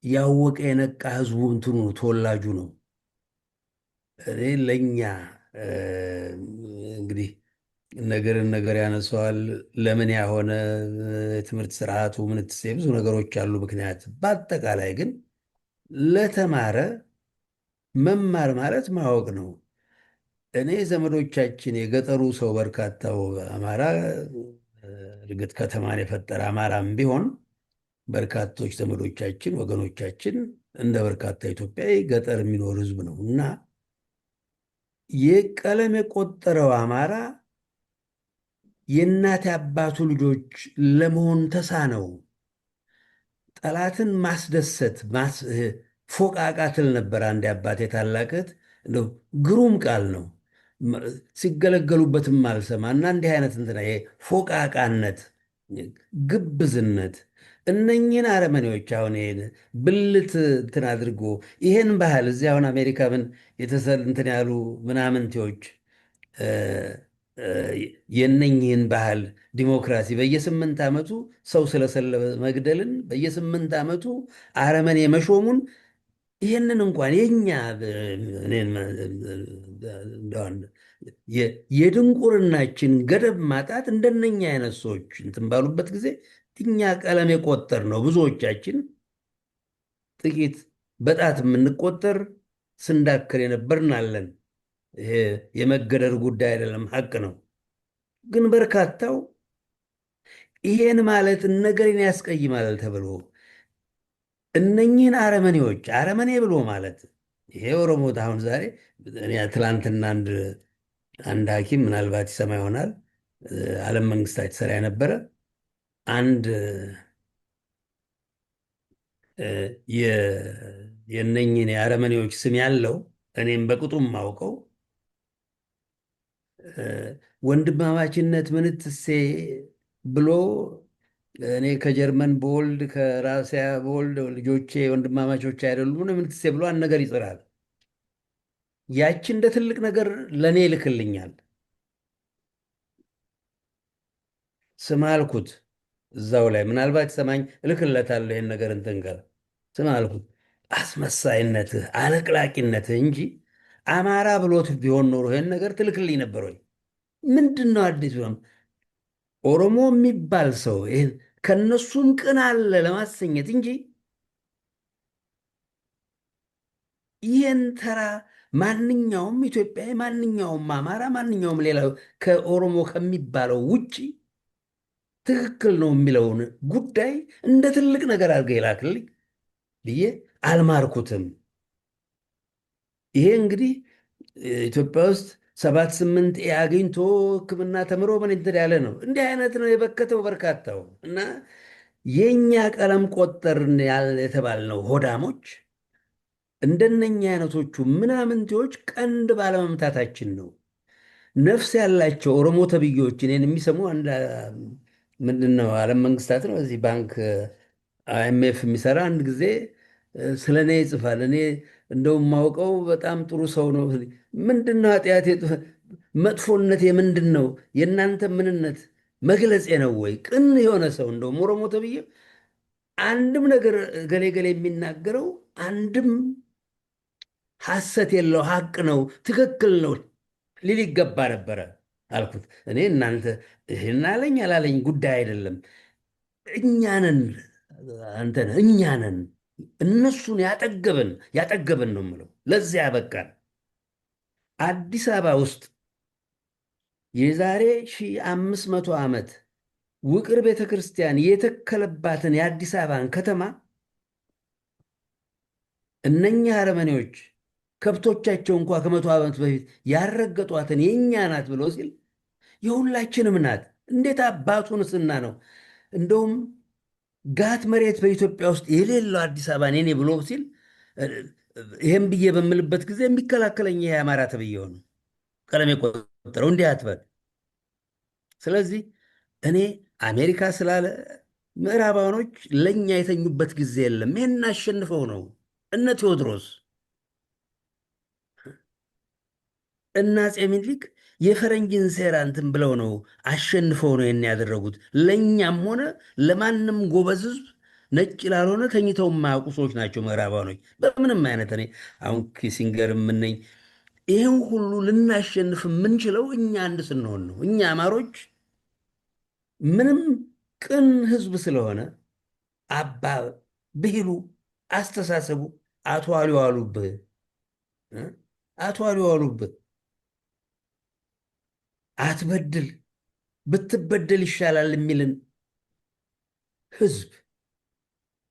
Speaker 2: ያወቀ የነቃ ህዝቡ እንትኑ ተወላጁ ነው። እኔ ለእኛ እንግዲህ ነገር ያነሰዋል። ለምን ያሆነ የትምህርት ስርዓቱ ምንትሴ ብዙ ነገሮች አሉ ምክንያት። በአጠቃላይ ግን ለተማረ መማር ማለት ማወቅ ነው። እኔ ዘመዶቻችን የገጠሩ ሰው በርካታው አማራ እርግጥ ከተማን የፈጠረ አማራም ቢሆን በርካቶች ዘመዶቻችን ወገኖቻችን እንደ በርካታ ኢትዮጵያዊ ገጠር የሚኖር ህዝብ ነው እና የቀለም የቆጠረው አማራ የእናት አባቱ ልጆች ለመሆን ተሳነው። ጠላትን ማስደሰት ፎቃቃ ትል ነበር አንድ አባቴ ታላቅት። እንደው ግሩም ቃል ነው ሲገለገሉበትም አልሰማ እና እንዲህ አይነት እንትና ፎቃቃነት፣ ግብዝነት እነኝን አረመኔዎች አሁን ይሄን ብልት እንትን አድርጎ ይሄን ባህል እዚህ አሁን አሜሪካ ምን የተሰል እንትን ያሉ ምናምንቴዎች የነኝህን ባህል ዲሞክራሲ በየ8 ዓመቱ ሰው ስለሰለበ መግደልን በየ8 ዓመቱ አረመኔ መሾሙን ይህንን እንኳን የኛ የድንቁርናችን ገደብ ማጣት እንደነኛ አይነት ሰዎች እንትን ባሉበት ጊዜ እኛ ቀለም የቆጠር ነው ብዙዎቻችን ጥቂት በጣት የምንቆጠር ስንዳክር የነበርን አለን። ይሄ የመገደር ጉዳይ አይደለም፣ ሀቅ ነው። ግን በርካታው ይሄን ማለት ነገርን ያስቀይማል ተብሎ እነኚህን አረመኔዎች አረመኔ ብሎ ማለት ይሄ ኦሮሞ አሁን ዛሬ እኔ ትላንትና አንድ ሐኪም ምናልባት ይሰማ ይሆናል ዓለም መንግስታት ይሰራ የነበረ አንድ የእነኝህን የአረመኔዎች ስም ያለው እኔም በቅጡም ማውቀው ወንድማማችነት ምንትሴ ብሎ እኔ ከጀርመን በወልድ ከራሲያ በወልድ ልጆቼ ወንድማማቾች አይደሉም ምንትሴ ብሎ አንድ ነገር ይጽራል። ያቺ እንደ ትልቅ ነገር ለእኔ ይልክልኛል። ስም አልኩት እዛው ላይ ምናልባት ሰማኝ እልክለታለሁ። ይህን ነገር እንትን ጋር ስም አልኩት። አስመሳይነትህ አለቅላቂነትህ እንጂ አማራ ብሎት ቢሆን ኖሮ ይህን ነገር ትልክልኝ ነበር ወይ? ምንድን ነው አዲስ? ኦሮሞ የሚባል ሰው ከነሱም ቅን አለ ለማሰኘት እንጂ ይህን ተራ ማንኛውም ኢትዮጵያዊ ማንኛውም አማራ ማንኛውም ሌላ ከኦሮሞ ከሚባለው ውጭ ትክክል ነው የሚለውን ጉዳይ እንደ ትልቅ ነገር አድርገህ ይላክልኝ ብዬ አልማርኩትም። ይሄ እንግዲህ ኢትዮጵያ ውስጥ 7-8 አግኝቶ ሕክምና ተምሮ ምን እንትን ያለ ነው። እንዲህ አይነት ነው የበከተው በርካታው። እና የእኛ ቀለም ቆጠርን የተባልነው ሆዳሞች እንደነኛ አይነቶቹ ምናምንቴዎች ቀንድ ባለመምታታችን ነው። ነፍስ ያላቸው ኦሮሞ ተብዬዎች እኔን የሚሰሙ ምንድን ነው ዓለም መንግስታት ነው እዚህ ባንክ አይኤምኤፍ የሚሰራ አንድ ጊዜ ስለ እኔ ይጽፋል። እኔ እንደውም ማውቀው በጣም ጥሩ ሰው ነው። ምንድን ነው ኃጢአቴ? መጥፎነቴ ምንድን ነው? የእናንተ ምንነት መግለጼ ነው ወይ? ቅን የሆነ ሰው እንደውም ኦሮሞ ተብዬ አንድም ነገር ገሌ ገሌ የሚናገረው አንድም ሐሰት የለው ሀቅ ነው ትክክል ነው ሊል ይገባ ነበረ አልኩት። እኔ እናንተ ይህን አለኝ አላለኝ ጉዳይ አይደለም። እኛንን አንተን እኛንን እነሱን ያጠገብን ነው የምለው። ለዚያ ያበቃን አዲስ አበባ ውስጥ የዛሬ 1500 ዓመት ውቅር ቤተ ክርስቲያን የተከለባትን የአዲስ አበባን ከተማ እነኛ አረመኔዎች ከብቶቻቸው እንኳ ከ100 ዓመት በፊት ያረገጧትን የእኛ ናት ብሎ ሲል የሁላችንም ናት። እንዴት አባቱንስና ነው እንደውም ጋት መሬት በኢትዮጵያ ውስጥ የሌለው አዲስ አበባ እኔ ብሎ ሲል ይህም ብዬ በምልበት ጊዜ የሚከላከለኝ ይሄ አማራ ተብዬው ነው ቀለም የቆጠረው እንዲህ አትበል። ስለዚህ እኔ አሜሪካ ስላለ ምዕራባውያኖች ለእኛ የተኙበት ጊዜ የለም። ይህን አሸንፈው ነው እነ ቴዎድሮስ እና አፄ ምኒልክ የፈረንጅን ሴራ እንትን ብለው ነው አሸንፈው ነው ይህን ያደረጉት። ለእኛም ሆነ ለማንም ጎበዝ ሕዝብ ነጭ ላልሆነ ተኝተው የማያውቁ ሰዎች ናቸው ምዕራባውያኖች። በምንም አይነት እኔ አሁን ኪሲንገር የምነኝ ይህን ሁሉ ልናሸንፍ የምንችለው እኛ አንድ ስንሆን ነው። እኛ አማሮች ምንም ቅን ሕዝብ ስለሆነ አባ ብሂሉ አስተሳሰቡ አቶ አሉ አሉብህ አቶ አሉ አሉብህ አትበድል ብትበደል ይሻላል የሚልን ህዝብ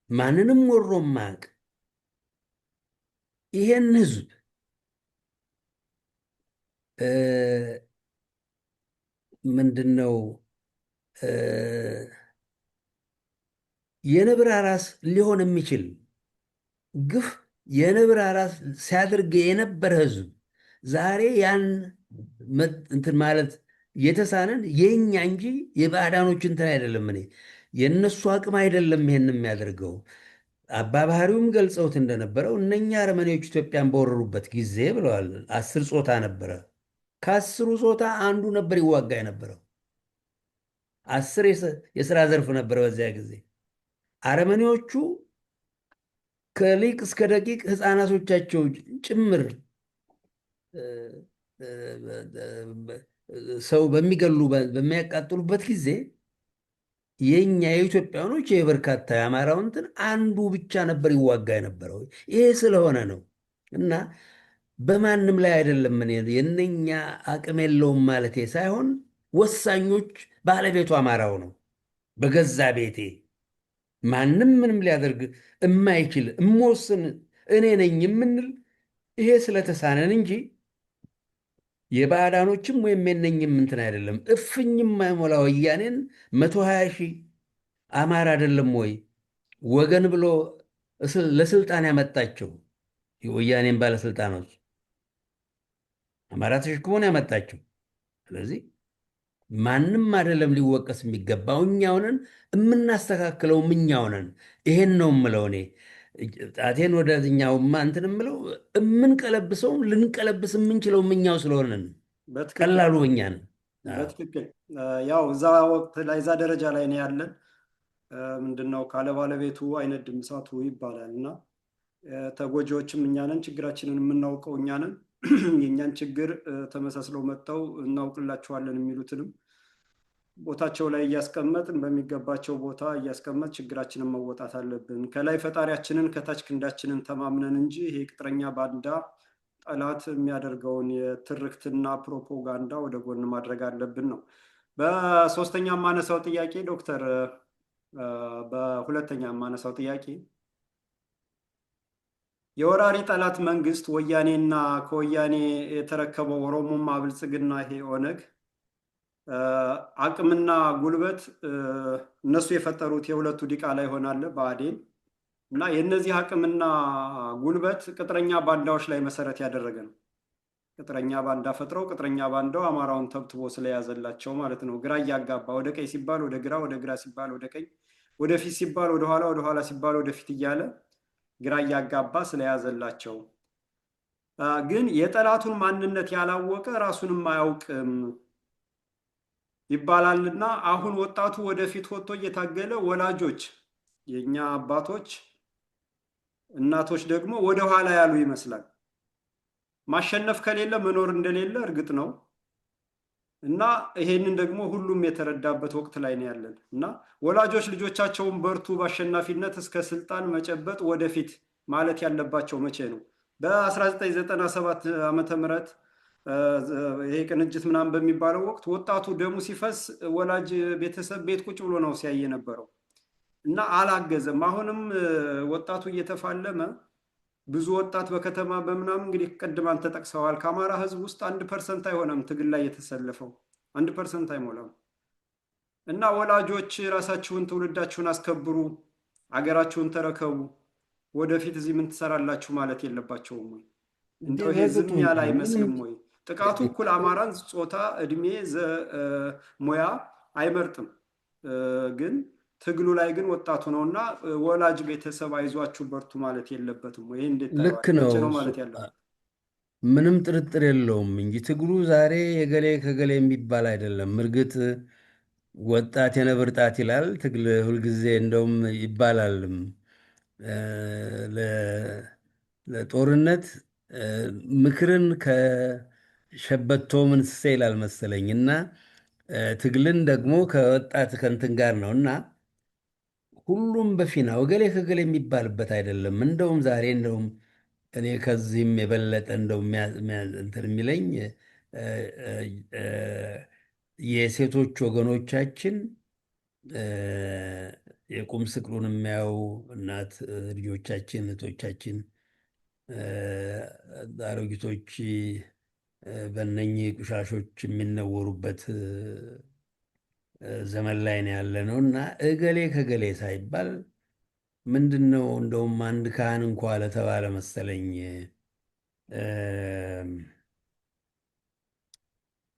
Speaker 2: ማንንም ወሮ ማያውቅ ይሄን ህዝብ ምንድን ነው የነብር ራስ ሊሆን የሚችል ግፍ የነብር ራስ ሲያደርግ የነበረ ህዝብ ዛሬ ያን እንትን ማለት የተሳነን የኛ እንጂ የባዕዳኖች እንትን አይደለም። እኔ የእነሱ አቅም አይደለም ይሄን የሚያደርገው። አባ ባህሪውም ገልጸውት እንደነበረው እነኛ አረመኔዎች ኢትዮጵያን በወረሩበት ጊዜ ብለዋል 10 ጾታ ነበረ። ከ10ሩ ጾታ አንዱ ነበር ይዋጋ የነበረው። 10 የስራ ዘርፍ ነበረ በዚያ ጊዜ። አረመኔዎቹ ከሊቅ እስከ ደቂቅ ሕፃናቶቻቸው ጭምር ሰው በሚገሉ በሚያቃጥሉበት ጊዜ የኛ የኢትዮጵያኖች የበርካታ የአማራው እንትን አንዱ ብቻ ነበር ይዋጋ የነበረው። ይሄ ስለሆነ ነው እና በማንም ላይ አይደለም። እኔ የነኛ አቅም የለውም ማለቴ ሳይሆን ወሳኞች ባለቤቱ አማራው ነው። በገዛ ቤቴ ማንም ምንም ሊያደርግ የማይችል እምወስን እኔ ነኝ የምንል ይሄ ስለተሳነን እንጂ የባዕዳኖችም ወይም የነኝም እንትን አይደለም። እፍኝም የማይሞላ ወያኔን 120 ሺህ አማራ አይደለም ወይ ወገን ብሎ ለስልጣን ያመጣቸው የወያኔን ባለስልጣኖች አማራ ተሸክሞን ያመጣቸው። ስለዚህ ማንም አይደለም ሊወቀስ የሚገባው፣ እኛውንን የምናስተካክለው እኛውንን። ይሄን ነው የምለው እኔ ጣቴን ወደኛውማ እንትን የምለው የምንቀለብሰውን ልንቀለብስ የምንችለው እኛው ስለሆነን
Speaker 1: በትክክል
Speaker 2: ቀላሉ እኛ ነን።
Speaker 1: በትክክል ያው እዛ ወቅት ላይ እዛ ደረጃ ላይ ነው ያለን። ምንድነው ካለ ባለቤቱ አይነድም እሳቱ ይባላል እና ተጎጂዎችም እኛ ነን፣ ችግራችንን የምናውቀው እኛ ነን። የእኛን ችግር ተመሳስለው መጥተው እናውቅላችኋለን የሚሉትንም ቦታቸው ላይ እያስቀመጥን በሚገባቸው ቦታ እያስቀመጥ ችግራችንን መወጣት አለብን። ከላይ ፈጣሪያችንን ከታች ክንዳችንን ተማምነን እንጂ ይሄ ቅጥረኛ ባንዳ ጠላት የሚያደርገውን የትርክትና ፕሮፓጋንዳ ወደ ጎን ማድረግ አለብን ነው። በሶስተኛ የማነሳው ጥያቄ ዶክተር፣ በሁለተኛ የማነሳው ጥያቄ የወራሪ ጠላት መንግስት ወያኔና ከወያኔ የተረከበው ኦሮሞማ ብልጽግና ይሄ ኦነግ አቅምና ጉልበት እነሱ የፈጠሩት የሁለቱ ዲቃላ ይሆናል ብአዴን እና የእነዚህ አቅምና ጉልበት ቅጥረኛ ባንዳዎች ላይ መሰረት ያደረገ ነው። ቅጥረኛ ባንዳ ፈጥረው ቅጥረኛ ባንዳው አማራውን ተብትቦ ስለያዘላቸው ማለት ነው። ግራ እያጋባ ወደ ቀኝ ሲባል ወደ ግራ፣ ወደ ግራ ሲባል ወደ ቀኝ፣ ወደፊት ሲባል ወደኋላ፣ ወደኋላ ሲባል ወደፊት እያለ ግራ እያጋባ ስለያዘላቸው ግን የጠላቱን ማንነት ያላወቀ ራሱንም አያውቅም ይባላልና አሁን ወጣቱ ወደፊት ወጥቶ እየታገለ ወላጆች የኛ አባቶች እናቶች ደግሞ ወደኋላ ያሉ ይመስላል። ማሸነፍ ከሌለ መኖር እንደሌለ እርግጥ ነው እና ይሄንን ደግሞ ሁሉም የተረዳበት ወቅት ላይ ነው ያለን እና ወላጆች ልጆቻቸውን በርቱ በአሸናፊነት እስከ ስልጣን መጨበጥ ወደፊት ማለት ያለባቸው መቼ ነው? በ1997 ዓመተ ምህረት ይሄ ቅንጅት ምናምን በሚባለው ወቅት ወጣቱ ደሙ ሲፈስ ወላጅ ቤተሰብ ቤት ቁጭ ብሎ ነው ሲያይ የነበረው እና አላገዘም። አሁንም ወጣቱ እየተፋለመ ብዙ ወጣት በከተማ በምናምን እንግዲህ ቅድም አንተ ጠቅሰዋል። ከአማራ ሕዝብ ውስጥ 1% አይሆንም ትግል ላይ የተሰለፈው 1% አይሞላም። እና ወላጆች ራሳችሁን ትውልዳችሁን አስከብሩ፣ አገራችሁን ተረከቡ፣ ወደፊት እዚህ ምን ትሰራላችሁ ማለት የለባቸውም ወይ? እንደው ይሄ ዝም ያለ አይመስልም ወይ? ጥቃቱ እኩል አማራን ጾታ፣ እድሜ፣ ሙያ አይመርጥም። ግን ትግሉ ላይ ግን ወጣቱ ነው እና ወላጅ ቤተሰብ አይዟችሁ በርቱ ማለት የለበትም ወይ? እንዴት
Speaker 2: ልክ ነው
Speaker 1: ማለት ያለበት?
Speaker 2: ምንም ጥርጥር የለውም እንጂ ትግሉ ዛሬ የገሌ ከገሌ የሚባል አይደለም። እርግጥ ወጣት የነብር ጣት ይላል ትግል ሁልጊዜ እንደውም ይባላልም ለጦርነት ምክርን ከሸበቶ ምንስሴ ይላል መሰለኝ እና ትግልን ደግሞ ከወጣት ከንትን ጋር ነው እና ሁሉም በፊናው እገሌ ከገሌ የሚባልበት አይደለም። እንደውም ዛሬ እንደውም እኔ ከዚህም የበለጠ እንደው እንትን የሚለኝ የሴቶች ወገኖቻችን የቁም ስቅሉን የሚያዩ እናት ልጆቻችን እህቶቻችን አሮጊቶች በእነኚህ ቁሻሾች የሚነወሩበት ዘመን ላይ ነው ያለ ነው እና እገሌ ከገሌ ሳይባል ምንድን ነው እንደውም አንድ ካህን እንኳ ለተባለ መሰለኝ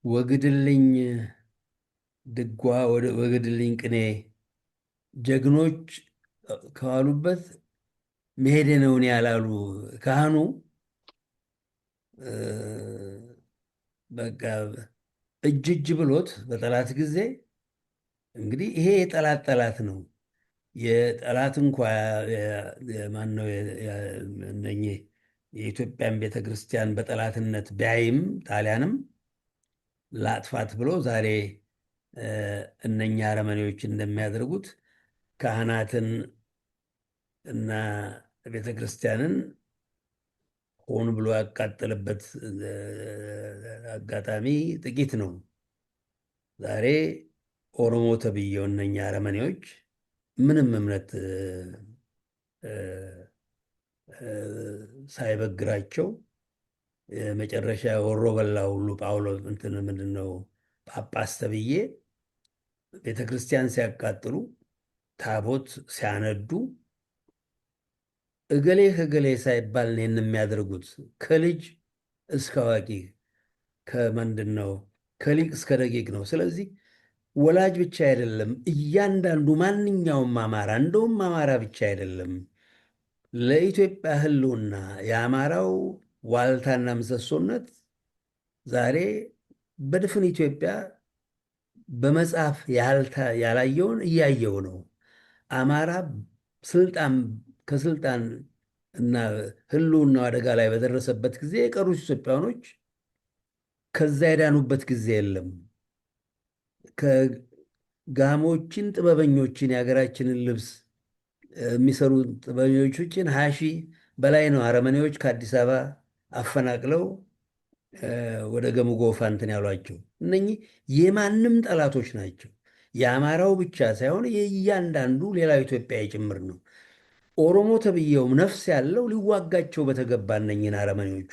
Speaker 2: ወግድልኝ ድጓ ወግድልኝ ቅኔ ጀግኖች ከዋሉበት መሄዴ ነውን ያላሉ ካህኑ በቃ እጅ ብሎት በጠላት ጊዜ እንግዲህ ይሄ የጠላት ጠላት ነው። የጠላት እንኳ ማነው እነኚህ የኢትዮጵያን ቤተ ክርስቲያን በጠላትነት ቢያይም ጣሊያንም ላጥፋት ብሎ ዛሬ እነኛ አረመኔዎች እንደሚያደርጉት ካህናትን እና ቤተ ክርስቲያንን ሆን ብሎ ያቃጠለበት አጋጣሚ ጥቂት ነው። ዛሬ ኦሮሞ ተብዬው እነኛ አረመኔዎች ምንም እምነት ሳይበግራቸው መጨረሻ ወሮ በላ ሁሉ ጳውሎስ እንትን ምንድን ነው ጳጳስ ተብዬ ቤተ ክርስቲያን ሲያቃጥሉ፣ ታቦት ሲያነዱ እገሌ ከገሌ ሳይባል ይህን የሚያደርጉት ከልጅ እስከ አዋቂ ከምንድን ነው ከሊቅ እስከ ደቂቅ ነው። ስለዚህ ወላጅ ብቻ አይደለም እያንዳንዱ ማንኛውም አማራ እንደውም አማራ ብቻ አይደለም ለኢትዮጵያ ሕልውና የአማራው ዋልታና ምሰሶነት ዛሬ በድፍን ኢትዮጵያ በመጽሐፍ ያላየውን እያየው ነው። አማራ ከስልጣን እና ሕልውናው አደጋ ላይ በደረሰበት ጊዜ የቀሩት ኢትዮጵያኖች ከዛ የዳኑበት ጊዜ የለም። ከጋሞችን ጥበበኞችን የሀገራችንን ልብስ የሚሰሩ ጥበበኞችን 20 ሺህ በላይ ነው አረመኔዎች ከአዲስ አበባ አፈናቅለው ወደ ገሙ ጎፋ እንትን ያሏቸው። እነኚህ የማንም ጠላቶች ናቸው። የአማራው ብቻ ሳይሆን የእያንዳንዱ ሌላው ኢትዮጵያ ጭምር ነው። ኦሮሞ ተብዬውም ነፍስ ያለው ሊዋጋቸው በተገባ እነኝህን አረመኔዎቹ።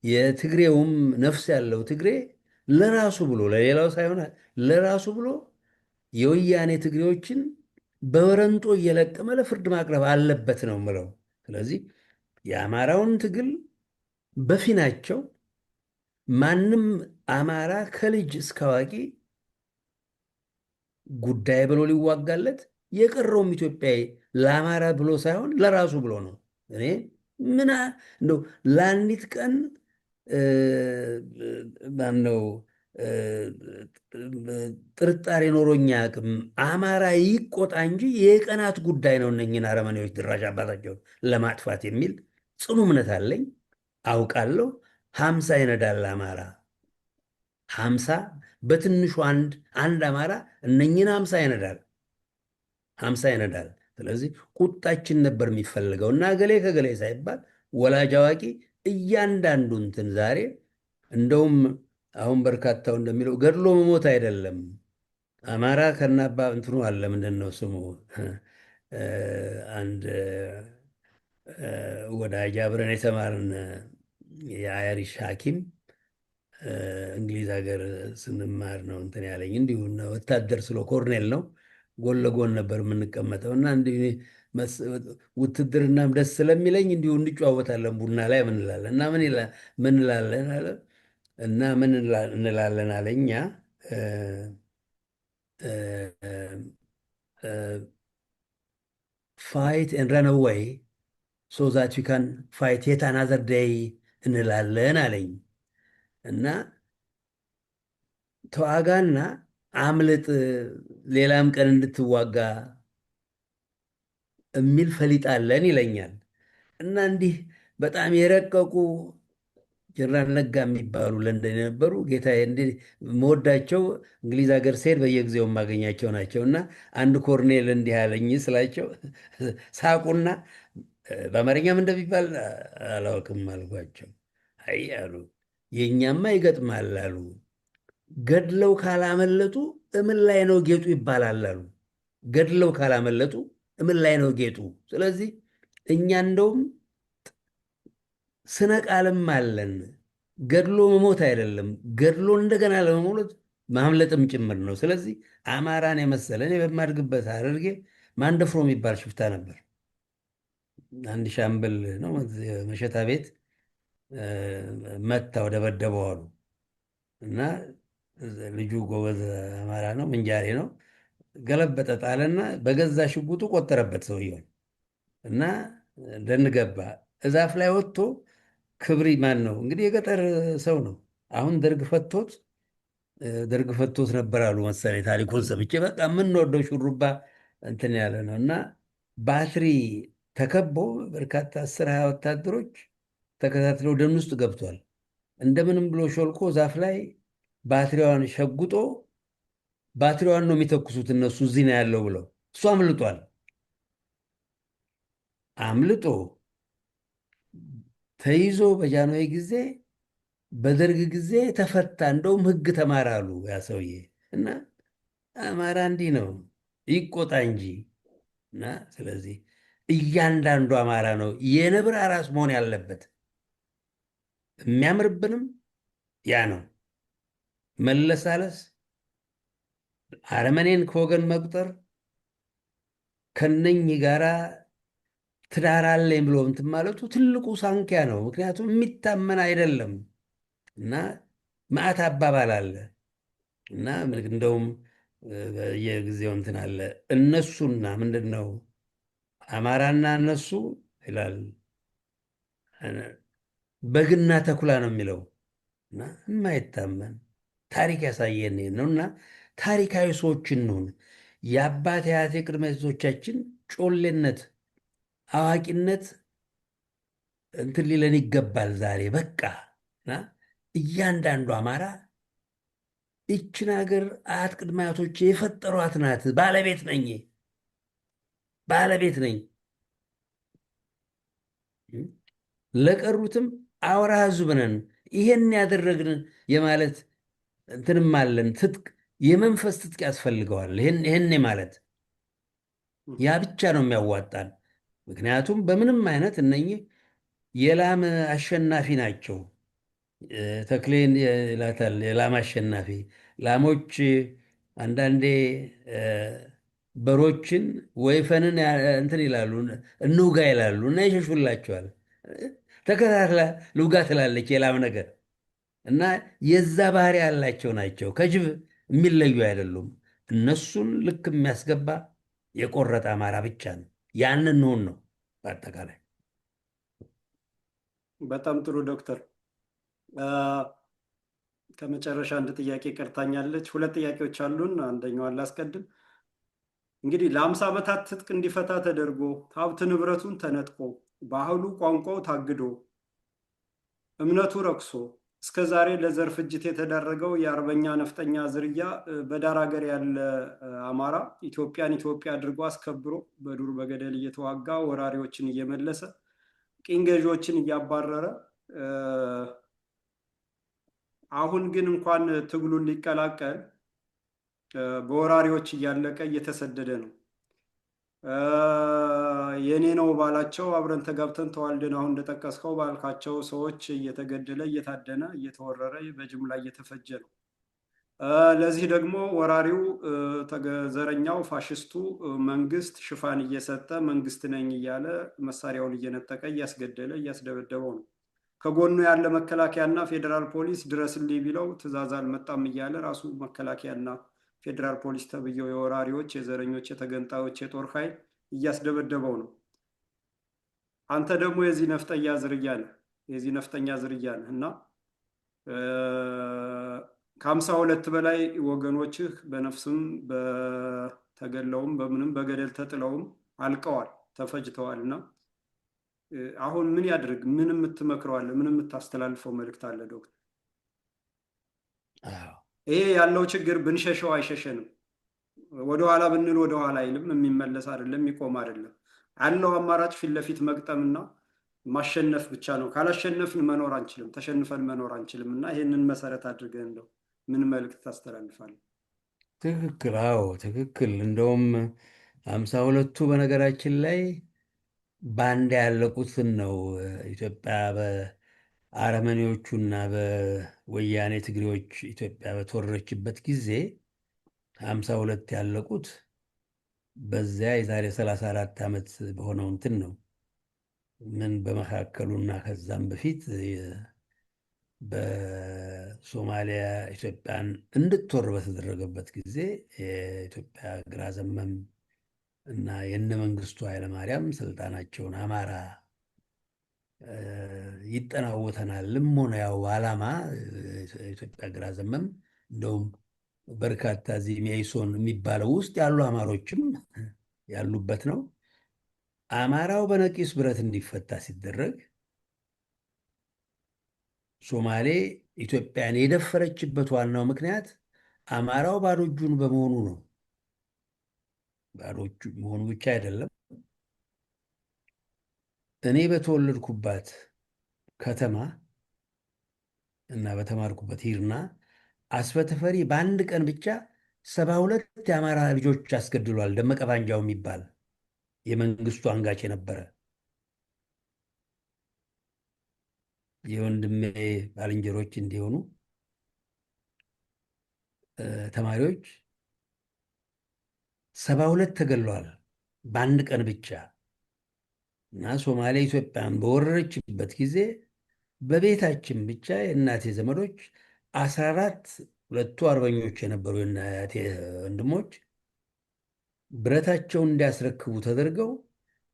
Speaker 2: የትግሬውም ነፍስ ያለው ትግሬ ለራሱ ብሎ ለሌላው ሳይሆን ለራሱ ብሎ የወያኔ ትግሬዎችን በወረንጦ እየለቀመ ለፍርድ ማቅረብ አለበት ነው ምለው። ስለዚህ የአማራውን ትግል በፊናቸው ማንም አማራ ከልጅ እስከ አዋቂ ጉዳይ ብሎ ሊዋጋለት፣ የቀረውም ኢትዮጵያዊ ለአማራ ብሎ ሳይሆን ለራሱ ብሎ ነው። እኔ ምን እንደው ለአንዲት ቀን ማነው ጥርጣሬ ኖሮኛ አቅም አማራ ይቆጣ እንጂ የቀናት ጉዳይ ነው እነኝህን አረመኔዎች ድራሽ አባታቸውን ለማጥፋት የሚል ጽኑ እምነት አለኝ። አውቃለሁ። 50 ይነዳል አማራ 50 በትንሹ አንድ አማራ እነኝህን 50 ይነዳል 50 ይነዳል። ስለዚህ ቁጣችን ነበር የሚፈልገው እና ገሌ ከገሌ ሳይባል ወላጅ አዋቂ እያንዳንዱ እንትን ዛሬ እንደውም አሁን በርካታው እንደሚለው ገድሎ መሞት አይደለም። አማራ ከናባ እንትኑ አለ ምንድን ነው ስሙ አንድ ወዳጅ አብረን የተማርን የአይሪሽ ሐኪም እንግሊዝ ሀገር ስንማር ነው እንትን ያለኝ። እንዲሁ ወታደር ስለ ኮርኔል ነው ጎን ለጎን ነበር የምንቀመጠው እና እንዲህ ውትድርናም ደስ ስለሚለኝ እንዲሁ እንጨዋወታለን ቡና ላይ ምን እንላለን እና ምን እንላለን አለ እና ምን እንላለን አለ እኛ ፋይት ኤንድ ረን አዌይ ሶ ዛት ዊ ካን ፋይት የት አናዘር ዴይ እንላለን አለኝ እና ተዋጋና አምልጥ ሌላም ቀን እንድትዋጋ የሚል ፈሊጣለን ይለኛል። እና እንዲህ በጣም የረቀቁ ጀነራል ነጋ የሚባሉ ለንደን የነበሩ ጌታዬ እንዲህ መወዳቸው እንግሊዝ ሀገር ስሄድ በየጊዜው የማገኛቸው ናቸው። እና አንድ ኮርኔል እንዲህ አለኝ ስላቸው ሳቁና በአማርኛም እንደሚባል አላውቅም አልኳቸው። አይ አሉ የእኛማ ይገጥማል አሉ። ገድለው ካላመለጡ እምን ላይ ነው ጌጡ ይባላል አሉ። ገድለው ካላመለጡ እምን ላይ ነው ጌጡ? ስለዚህ እኛ እንደውም ስነ ቃልም አለን። ገድሎ መሞት አይደለም ገድሎ እንደገና ለመሞት ማምለጥም ጭምር ነው። ስለዚህ አማራን የመሰለ እኔ በማድግበት ሐረርጌ ማንደፍሮ የሚባል ሽፍታ ነበር። አንድ ሻምበል ነው መሸታ ቤት መታው ደበደበው አሉ እና ልጁ ጎበዝ አማራ ነው ምንጃሬ ነው። ገለበጠ ጣለና በገዛ ሽጉጡ ቆጠረበት ሰውየው እና ደንገባ እዛፍ ላይ ወጥቶ ክብሪ ማን ነው እንግዲህ የገጠር ሰው ነው። አሁን ደርግ ፈቶት ነበር አሉ መሰለኝ ታሪኩን ሰምቼ በቃ የምንወደው ሹሩባ እንትን ያለ ነው እና ባትሪ ተከቦ በርካታ 10 20 ወታደሮች ተከታትለው ደን ውስጥ ገብቷል። እንደምንም ብሎ ሾልኮ ዛፍ ላይ ባትሪዋን ሸጉጦ ባትሪዋን ነው የሚተኩሱት እነሱ እዚህ ነው ያለው ብለው እሱ አምልጧል። አምልጦ ተይዞ በጃንሆይ ጊዜ በደርግ ጊዜ ተፈታ። እንደውም ሕግ ተማራሉ ያ ሰውዬ እና አማራ እንዲህ ነው ይቆጣ እንጂ እና ስለዚህ እያንዳንዱ አማራ ነው የነብር አራስ መሆን ያለበት። የሚያምርብንም ያ ነው። መለሳለስ፣ አረመኔን ከወገን መቁጠር ከነኝህ ጋራ ትዳር አለኝ ብሎ እንትን ማለቱ ትልቁ ሳንኪያ ነው። ምክንያቱም የሚታመን አይደለም እና መዓት አባባል አለ እና እንደውም የጊዜው እንትን አለ እነሱና ምንድን ነው አማራና እነሱ ይላል በግና ተኩላ ነው የሚለው እና የማይታመን ታሪክ ያሳየን ነው እና ታሪካዊ ሰዎች እንሁን። የአባት አያቴ ቅድመ አያቶቻችን ጮሌነት፣ አዋቂነት እንትን ሊለን ይገባል ዛሬ በቃ እና እያንዳንዱ አማራ ይችን ሀገር አያት ቅድመ አያቶቼ የፈጠሯት ናት። ባለቤት ነኝ ባለቤት ነኝ። ለቀሩትም አውራ ህዝብ ነን። ይሄን ያደረግን የማለት እንትንም አለን። ትጥቅ የመንፈስ ትጥቅ ያስፈልገዋል። ይሄን ማለት ያ ብቻ ነው የሚያዋጣን። ምክንያቱም በምንም አይነት እነኚህ የላም አሸናፊ ናቸው። ተክሌን ይላታል የላም አሸናፊ። ላሞች አንዳንዴ በሮችን ወይፈንን እንትን ይላሉ እንውጋ ይላሉ እና ይሸሹላቸዋል። ተከታትላ ልውጋ ትላለች የላም ነገር እና የዛ ባህሪ ያላቸው ናቸው። ከጅብ የሚለዩ አይደሉም። እነሱን ልክ የሚያስገባ የቆረጠ አማራ ብቻ ነው። ያንን ነውን ነው በአጠቃላይ።
Speaker 1: በጣም ጥሩ ዶክተር። ከመጨረሻ አንድ ጥያቄ ቀርታኛለች። ሁለት ጥያቄዎች አሉን። አንደኛዋን ላስቀድም። እንግዲህ ለ50 ዓመታት ትጥቅ እንዲፈታ ተደርጎ ሀብት ንብረቱን ተነጥቆ ባህሉ ቋንቋው ታግዶ እምነቱ ረክሶ እስከ ዛሬ ለዘር ፍጅት የተዳረገው የአርበኛ ነፍጠኛ ዝርያ በዳር ሀገር ያለ አማራ ኢትዮጵያን ኢትዮጵያ አድርጎ አስከብሮ በዱር በገደል እየተዋጋ ወራሪዎችን እየመለሰ ቅኝ ገዢዎችን እያባረረ አሁን ግን እንኳን ትግሉን ሊቀላቀል በወራሪዎች እያለቀ እየተሰደደ ነው። የኔ ነው ባላቸው አብረን ተጋብተን ተዋልደን አሁን እንደጠቀስከው ባልካቸው ሰዎች እየተገደለ እየታደነ እየተወረረ በጅምላ እየተፈጀ ነው። ለዚህ ደግሞ ወራሪው ዘረኛው ፋሽስቱ መንግስት ሽፋን እየሰጠ መንግስት ነኝ እያለ መሳሪያውን እየነጠቀ እያስገደለ እያስደበደበው ነው። ከጎኑ ያለ መከላከያና ፌዴራል ፖሊስ ድረስልኝ ቢለው ትዕዛዝ አልመጣም እያለ ራሱ መከላከያና ፌዴራል ፖሊስ ተብዬው የወራሪዎች የዘረኞች የተገንጣዮች የጦር ኃይል እያስደበደበው ነው። አንተ ደግሞ የዚህ ነፍጠኛ ዝርያ ነህ እና ከ52 በላይ ወገኖችህ በነፍስም በተገለውም በምንም በገደል ተጥለውም አልቀዋል፣ ተፈጅተዋል እና አሁን ምን ያድርግ? ምን የምትመክረዋለህ? ምን የምታስተላልፈው መልእክት አለ ዶክተር? ይሄ ያለው ችግር ብንሸሸው አይሸሸንም። ወደኋላ ብንል ወደኋላ አይልም። የሚመለስ አይደለም፣ የሚቆም አይደለም። ያለው አማራጭ ፊት ለፊት መግጠምና ማሸነፍ ብቻ ነው። ካላሸነፍን መኖር አንችልም፣ ተሸንፈን መኖር አንችልም እና ይህንን መሰረት አድርገን እንደው ምን መልእክት ታስተላልፋለህ?
Speaker 2: ትክክል። አዎ ትክክል። እንደውም 52ቱ በነገራችን ላይ ባንዳ ያለቁትን ነው። ኢትዮጵያ በአረመኔዎቹና በወያኔ ትግሬዎች ኢትዮጵያ በተወረረችበት ጊዜ 52 ያለቁት በዚያ የዛሬ 34 ዓመት በሆነው እንትን ነው። ምን በመካከሉና ከዛም በፊት በሶማሊያ ኢትዮጵያን እንድትወር በተደረገበት ጊዜ የኢትዮጵያ ግራ ዘመም እና የነ መንግስቱ ኃይለማርያም ስልጣናቸውን አማራ ይጠናወተናልም ሆነ ያው ዓላማ ኢትዮጵያ ግራ ዘመም እንደውም በርካታ እዚህ ሜይሶን የሚባለው ውስጥ ያሉ አማሮችም ያሉበት ነው። አማራው በነቂስ ብረት እንዲፈታ ሲደረግ ሶማሌ ኢትዮጵያን የደፈረችበት ዋናው ምክንያት አማራው ባዶ እጁን በመሆኑ ነው። ባዶ እጁ መሆኑ ብቻ አይደለም። እኔ በተወለድኩባት ከተማ እና በተማርኩበት ሂርና አስበተፈሪ በአንድ ቀን ብቻ 72 የአማራ ልጆች አስገድሏል። ደመቀ ባንጃው የሚባል የመንግስቱ አንጋች የነበረ የወንድሜ ባልንጀሮች እንዲሆኑ ተማሪዎች 72 ተገድለዋል በአንድ ቀን ብቻ። እና ሶማሌ ኢትዮጵያን በወረረችበት ጊዜ በቤታችን ብቻ የእናቴ ዘመዶች 14 ሁለቱ አርበኞች የነበሩ የእናቴ ወንድሞች ብረታቸውን እንዲያስረክቡ ተደርገው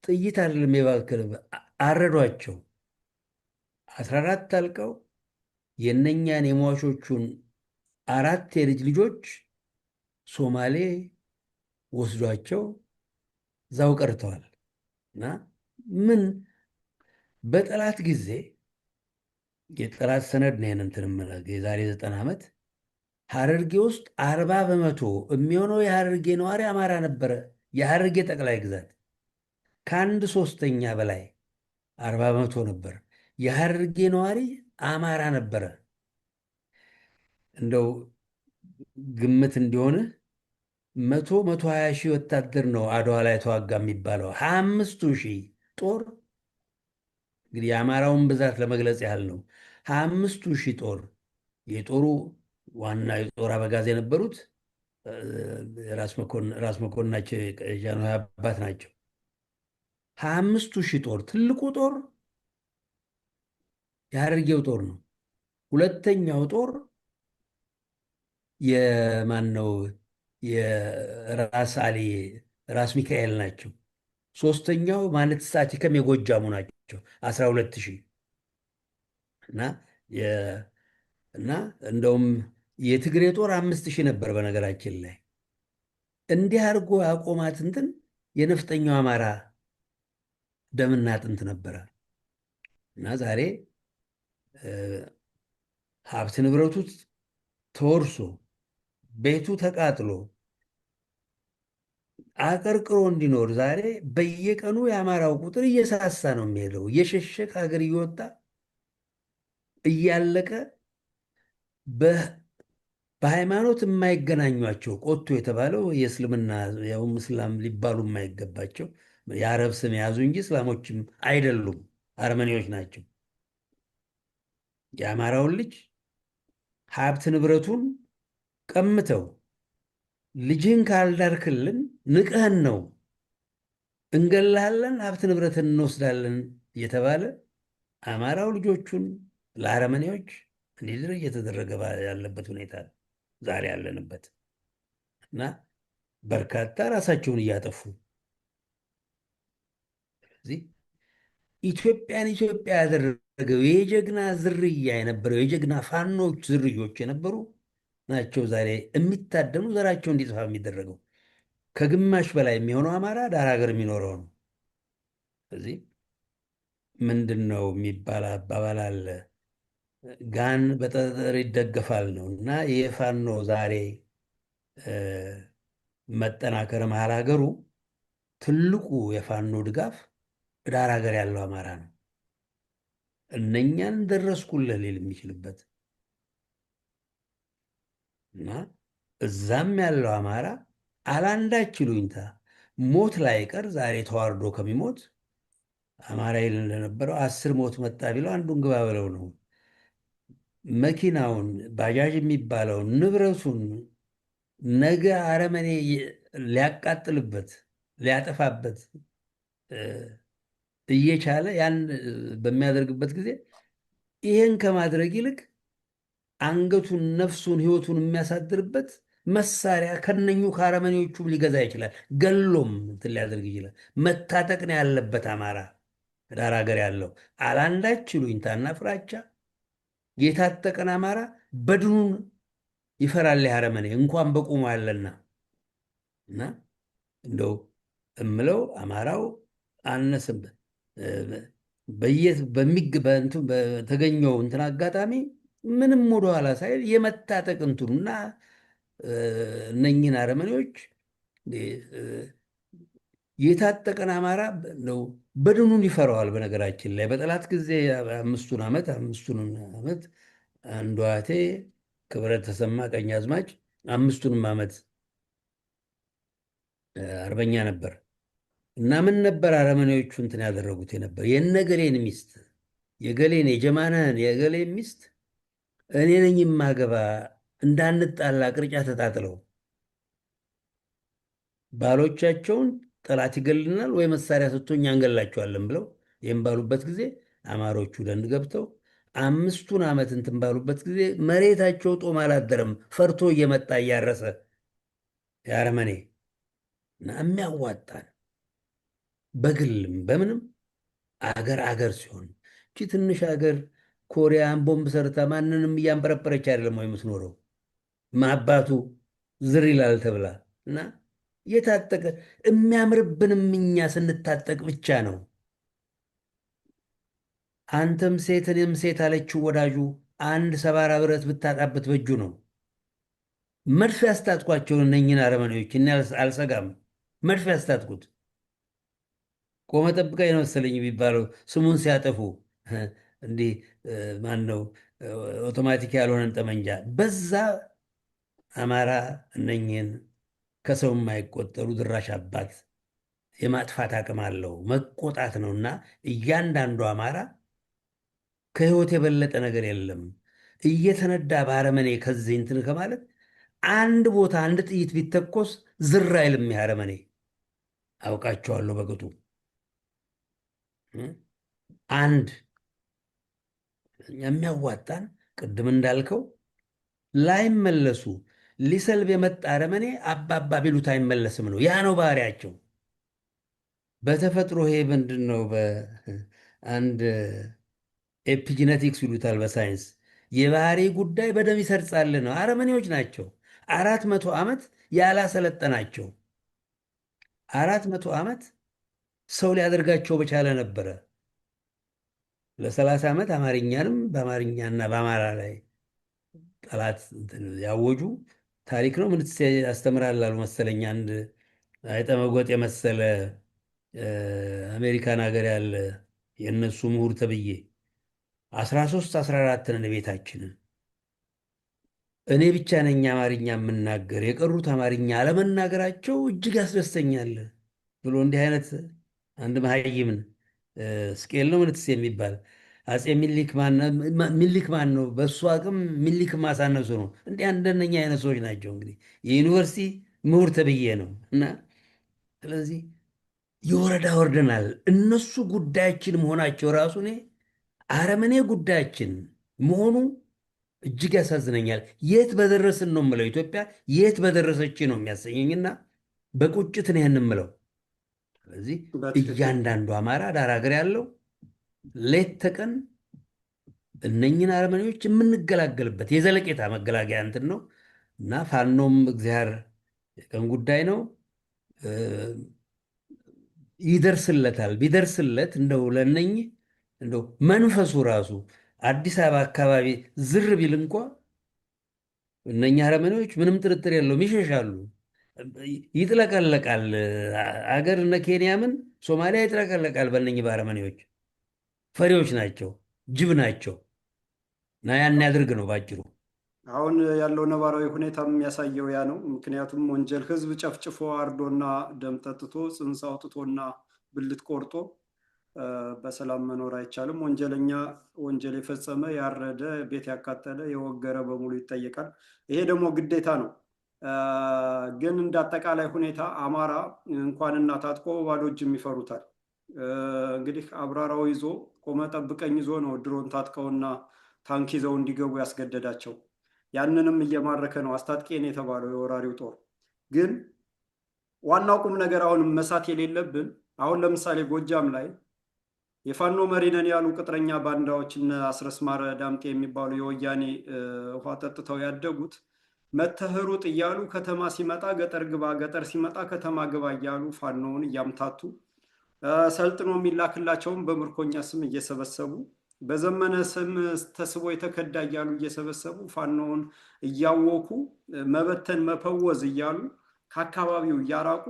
Speaker 2: ጥይት አይደለም የባክል አረዷቸው። 14 አልቀው የእነኛን የሟቾቹን 4 የልጅ ልጆች ሶማሌ ወስዷቸው ዛው ቀርተዋል። እና ምን በጠላት ጊዜ የጠላት ሰነድ ነው እንትን የዛሬ 90 ዓመት ሐረርጌ ውስጥ 40% የሚሆነው የሐረርጌ ነዋሪ አማራ ነበረ። የሐረርጌ ጠቅላይ ግዛት ከአንድ ሶስተኛ በላይ 40% ነበር። የሐረርጌ ነዋሪ አማራ ነበረ። እንደው ግምት እንዲሆን 120 ሺህ ወታደር ነው አድዋ ላይ ተዋጋ የሚባለው። 25 ሺህ ጦር እንግዲህ የአማራውን ብዛት ለመግለጽ ያህል ነው። 25 ሺህ ጦር የጦሩ ዋና የጦር አበጋዝ የነበሩት ራስ መኮንናቸው ጃንሆይ አባት ናቸው። 25 ሺህ ጦር ትልቁ ጦር የሐረርጌው ጦር ነው። ሁለተኛው ጦር የማን ነው? የራስ አሊ ራስ ሚካኤል ናቸው። ሶስተኛው ማለት ስታቲከም የጎጃሙ ናቸው 12 ሺህ እና እንደውም የትግሬ ጦር 5 ሺህ ነበር። በነገራችን ላይ እንዲህ አድርጎ ያቆማት እንትን የነፍጠኛው አማራ ደምና አጥንት ነበረ። እና ዛሬ ሀብት ንብረቱ ተወርሶ ቤቱ ተቃጥሎ አቀርቅሮ እንዲኖር ዛሬ በየቀኑ የአማራው ቁጥር እየሳሳ ነው የሚሄደው። እየሸሸ ከሀገር እየወጣ እያለቀ በሃይማኖት የማይገናኟቸው ቆቶ የተባለው የእስልምና ያው ምስላም ሊባሉ የማይገባቸው የአረብ ስም የያዙ እንጂ እስላሞችም አይደሉም፣ አርመኔዎች ናቸው። የአማራውን ልጅ ሀብት ንብረቱን ቀምተው ልጅህን ካልዳርክልን ንቀህን ነው እንገላለን፣ ሀብት ንብረትን እንወስዳለን እየተባለ አማራው ልጆቹን ለአረመኔዎች እንዲድር እየተደረገ ያለበት ሁኔታ ዛሬ ያለንበት እና በርካታ ራሳቸውን እያጠፉ ስለዚህ ኢትዮጵያን ኢትዮጵያ ያደረገው የጀግና ዝርያ የነበረው የጀግና ፋኖች ዝርዮች የነበሩ ናቸው ዛሬ የሚታደኑ ዘራቸው እንዲጠፋ የሚደረገው። ከግማሽ በላይ የሚሆነው አማራ ዳር ሀገር የሚኖረው ነው። ስለዚህ ምንድን ነው የሚባል አባባል አለ፣ ጋን በጠጠር ይደገፋል ነው። እና የፋኖ ዛሬ መጠናከር መሀል ሀገሩ ትልቁ የፋኖ ድጋፍ ዳር ሀገር ያለው አማራ ነው። እነኛን ደረስኩልህ ሊል የሚችልበት እና እዛም ያለው አማራ አላንዳች ይሉኝታ ሞት ላይ ቀር ዛሬ ተዋርዶ ከሚሞት አማራ ይል እንደነበረው 10 ሞት መጣ ቢለው አንዱን ግባ ብለው ነው። መኪናውን ባጃጅ የሚባለውን ንብረቱን ነገ አረመኔ ሊያቃጥልበት ሊያጠፋበት እየቻለ ያን በሚያደርግበት ጊዜ ይሄን ከማድረግ ይልቅ አንገቱን፣ ነፍሱን፣ ህይወቱን የሚያሳድርበት መሳሪያ ከነኙ ከአረመኔዎቹም ሊገዛ ይችላል። ገሎም እንትን ሊያደርግ ይችላል። መታጠቅ ነው ያለበት አማራ ዳር ሀገር ያለው አላንዳች ይሉኝታና ፍራቻ የታጠቀን አማራ በድኑን ይፈራል። ያረመኔ እንኳን በቁሙ ያለና እና እንደው እምለው አማራው አነስም በተገኘው እንትን አጋጣሚ ምንም ወደኋላ ሳይል የመታጠቅ እንትኑና እነኝህን አረመኔዎች የታጠቀን አማራ ነው በድኑን ይፈራዋል። በነገራችን ላይ በጠላት ጊዜ አምስቱን ዓመት አንዱ አያቴ ክብረት ተሰማ ቀኛዝማች 5ቱንም ዓመት አርበኛ ነበር እና ምን ነበር አረመኔዎቹ እንትን ያደረጉት የነበር የነገሌን ሚስት የገሌን የጀማነህን የገሌን ሚስት እኔ ነኝ የማገባ እንዳንጣላ ቅርጫ ተጣጥለው ባሎቻቸውን ጠላት ይገልናል ወይ መሳሪያ ሰጥቶ እኛ እንገላቸዋለን ብለው ይህም ባሉበት ጊዜ አማሮቹ ደንድ ገብተው 5ቱን ዓመት እንትን ባሉበት ጊዜ መሬታቸው ጦም አላደረም። ፈርቶ እየመጣ እያረሰ የአረመኔ እና የሚያዋጣን በግልም በምንም አገር ሲሆን እቺ ትንሽ አገር ኮሪያን ቦምብ ሰርታ ማንንም እያንበረበረች አይደለም ወይ የምትኖረው? ማባቱ ዝር ይላል ተብላ እና የታጠቀ የሚያምርብንም እኛ ስንታጠቅ ብቻ ነው። አንተም ሴት እኔም ሴት አለችው ወዳጁ አንድ ሰባራ ብረት ብታጣበት በእጁ ነው። መድፍ ያስታጥቋቸውን እነኝን አረመኔዎች እኔ አልሰጋም። መድፍ ያስታጥቁት። ቆመ ጠብቀኝ ነው መሰለኝ የሚባለው ስሙን ሲያጠፉ እንዲህ ማን ነው ኦቶማቲክ ያልሆነን ጠመንጃ በዛ አማራ እነኝህን ከሰው የማይቆጠሩ ድራሽ አባት የማጥፋት አቅም አለው። መቆጣት ነውና እያንዳንዱ አማራ ከህይወት የበለጠ ነገር የለም። እየተነዳ በአረመኔ ከዚህ እንትን ከማለት አንድ ቦታ አንድ ጥይት ቢተኮስ ዝር አይልም። ያረመኔ አውቃቸዋለሁ በቅጡ አንድ የሚያዋጣን ቅድም እንዳልከው ላይመለሱ ሊሰልብ የመጣ አረመኔ አባባ ቢሉት አይመለስም ነው። ያ ነው ባህሪያቸው በተፈጥሮ። ይሄ ምንድን ነው? በአንድ ኤፒጂነቲክስ ይሉታል በሳይንስ የባህሪ ጉዳይ በደም ይሰርጻል ነው። አረመኔዎች ናቸው። 400 ዓመት ያላሰለጠናቸው 400 ዓመት ሰው ሊያደርጋቸው በቻለ ነበረ። ለ30 ዓመት አማርኛንም በአማርኛና በአማራ ላይ ጠላት ያወጁ ታሪክ ነው። ምን ያስተምራል አሉ መሰለኝ። አንድ አይጠመጎጥ የመሰለ አሜሪካን ሀገር ያለ የእነሱ ምሁር ተብዬ 13 14 ነን ቤታችንን እኔ ብቻ ነኝ አማርኛ የምናገር የቀሩት አማርኛ አለመናገራቸው እጅግ ያስደስተኛል ብሎ እንዲህ አይነት አንድ መሀይምን ስቄል ነው ምንትስ የሚባል አፄ ሚኒሊክ ማን ነው? በእሱ አቅም ሚኒሊክ ማሳነሱ ነው። እንዲህ አንደነኛ አይነት ሰዎች ናቸው። እንግዲህ የዩኒቨርሲቲ ምሁር ተብዬ ነው እና ስለዚህ የወረዳ ወርደናል። እነሱ ጉዳያችን መሆናቸው ራሱ እኔ አረመኔ ጉዳያችን መሆኑ እጅግ ያሳዝነኛል። የት በደረስን ነው የምለው። ኢትዮጵያ የት በደረሰች ነው የሚያሰኘኝና በቁጭት ነው ይህን የምለው። ስለዚህ እያንዳንዱ አማራ ዳር ሀገር ያለው ሌት ተቀን እነኝን አረመኔዎች የምንገላገልበት የዘለቄታ መገላገያ እንትን ነው እና ፋኖም እግዚአብሔር የቀን ጉዳይ ነው ይደርስለታል። ቢደርስለት እንደው ለነኝህ እንደው መንፈሱ ራሱ አዲስ አበባ አካባቢ ዝር ቢል እንኳ እነኛ አረመኔዎች ምንም ጥርጥር የለውም ይሸሻሉ። ይጥለቀለቃል አገር እነ ኬንያምን ሶማሊያ ይጥለቀለቃል በእነኝህ በአረመኔዎች። ፈሪዎች ናቸው፣ ጅብ ናቸው እና ያን ያድርግ ነው ባጭሩ።
Speaker 1: አሁን ያለው ነባራዊ ሁኔታ የሚያሳየው ያ ነው። ምክንያቱም ወንጀል ህዝብ ጨፍጭፎ አርዶና ደም ጠጥቶ ጽንስ አውጥቶና ብልት ቆርጦ በሰላም መኖር አይቻልም። ወንጀለኛ ወንጀል የፈጸመ ያረደ፣ ቤት ያቃጠለ፣ የወገረ በሙሉ ይጠየቃል። ይሄ ደግሞ ግዴታ ነው። ግን እንደ አጠቃላይ ሁኔታ አማራ እንኳንና ታጥቆ ባዶ እጅም ይፈሩታል። እንግዲህ አብራራው ይዞ ቆመ ጠብቀኝ ይዞ ነው ድሮን ታጥቀውና ታንክ ይዘው እንዲገቡ ያስገደዳቸው። ያንንም እየማረከ ነው አስታጥቄን የተባለው የወራሪው ጦር። ግን ዋናው ቁም ነገር አሁንም መሳት የሌለብን አሁን ለምሳሌ ጎጃም ላይ የፋኖ መሪ ነን ያሉ ቅጥረኛ ባንዳዎች እነ አስረስ ማረ ዳምጤ የሚባሉ የወያኔ ውሃ ጠጥተው ያደጉት መተህ ሩጥ እያሉ ከተማ ሲመጣ ገጠር ግባ፣ ገጠር ሲመጣ ከተማ ግባ እያሉ ፋኖውን እያምታቱ ሰልጥኖ የሚላክላቸውን በምርኮኛ ስም እየሰበሰቡ በዘመነ ስም ተስቦ የተከዳ እያሉ እየሰበሰቡ ፋኖውን እያወኩ መበተን መፈወዝ እያሉ ከአካባቢው እያራቁ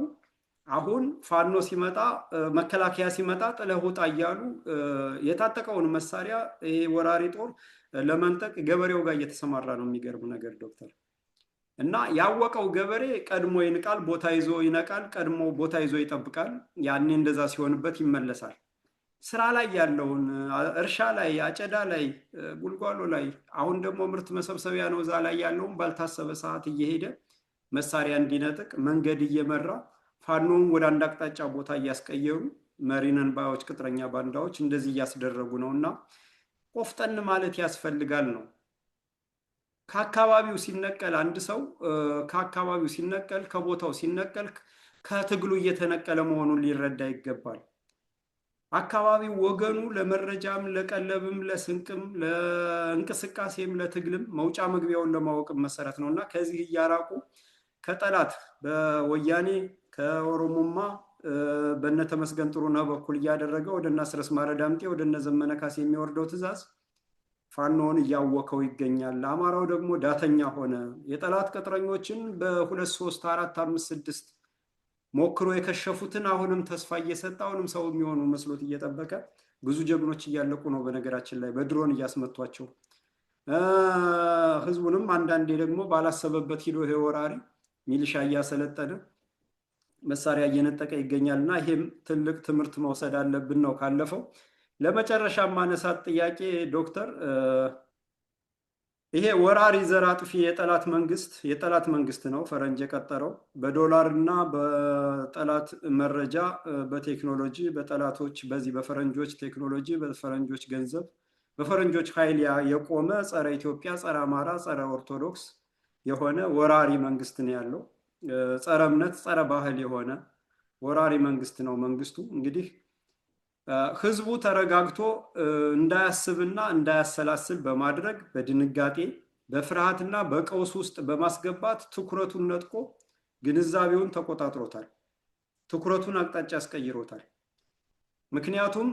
Speaker 1: አሁን ፋኖ ሲመጣ መከላከያ ሲመጣ ጥለህ ውጣ እያሉ የታጠቀውን መሳሪያ ይሄ ወራሪ ጦር ለመንጠቅ ገበሬው ጋር እየተሰማራ ነው። የሚገርም ነገር ዶክተር። እና ያወቀው ገበሬ ቀድሞ ይንቃል፣ ቦታ ይዞ ይነቃል፣ ቀድሞ ቦታ ይዞ ይጠብቃል። ያኔ እንደዛ ሲሆንበት ይመለሳል። ስራ ላይ ያለውን እርሻ ላይ፣ አጨዳ ላይ፣ ጉልጓሎ ላይ፣ አሁን ደግሞ ምርት መሰብሰቢያ ነው፣ እዛ ላይ ያለውን ባልታሰበ ሰዓት እየሄደ መሳሪያ እንዲነጥቅ መንገድ እየመራ ፋኖውን ወደ አንድ አቅጣጫ ቦታ እያስቀየሩ መሪነን ባዮች ቅጥረኛ ባንዳዎች እንደዚህ እያስደረጉ ነው። እና ቆፍጠን ማለት ያስፈልጋል ነው። ከአካባቢው ሲነቀል አንድ ሰው ከአካባቢው ሲነቀል፣ ከቦታው ሲነቀል ከትግሉ እየተነቀለ መሆኑን ሊረዳ ይገባል። አካባቢው ወገኑ ለመረጃም፣ ለቀለብም፣ ለስንቅም፣ ለእንቅስቃሴም፣ ለትግልም መውጫ መግቢያውን ለማወቅም መሰረት ነው እና ከዚህ እያራቁ ከጠላት በወያኔ ከኦሮሞማ በነተመስገን ጥሩነህ በኩል እያደረገ ወደ እነ አስረስ ማረ ዳምጤ ወደ እነ ዘመነ ካሴ የሚወርደው ትዕዛዝ ፋኖውን እያወከው ይገኛል። አማራው ደግሞ ዳተኛ ሆነ። የጠላት ቅጥረኞችን በ2 3 4 5 6 ሞክሮ የከሸፉትን አሁንም ተስፋ እየሰጠ አሁንም ሰው የሚሆኑ መስሎት እየጠበቀ ብዙ ጀግኖች እያለቁ ነው። በነገራችን ላይ በድሮን እያስመቷቸው ህዝቡንም አንዳንዴ ደግሞ ባላሰበበት ሂዶ ይሄ ወራሪ ሚሊሻ እያሰለጠነ መሳሪያ እየነጠቀ ይገኛል እና ይሄም ትልቅ ትምህርት መውሰድ አለብን ነው ካለፈው። ለመጨረሻ ማነሳት ጥያቄ ዶክተር፣ ይሄ ወራሪ ዘር አጥፊ የጠላት መንግስት ነው ፈረንጅ የቀጠረው በዶላር እና በጠላት መረጃ በቴክኖሎጂ በጠላቶች በዚህ በፈረንጆች ቴክኖሎጂ በፈረንጆች ገንዘብ በፈረንጆች ኃይል የቆመ ጸረ ኢትዮጵያ፣ ጸረ አማራ፣ ጸረ ኦርቶዶክስ የሆነ ወራሪ መንግስት ነው ያለው። ጸረ እምነት፣ ጸረ ባህል የሆነ ወራሪ መንግስት ነው መንግስቱ። እንግዲህ ህዝቡ ተረጋግቶ እንዳያስብና እንዳያሰላስል በማድረግ በድንጋጤ በፍርሃትና በቀውስ ውስጥ በማስገባት ትኩረቱን ነጥቆ ግንዛቤውን ተቆጣጥሮታል። ትኩረቱን አቅጣጫ አስቀይሮታል። ምክንያቱም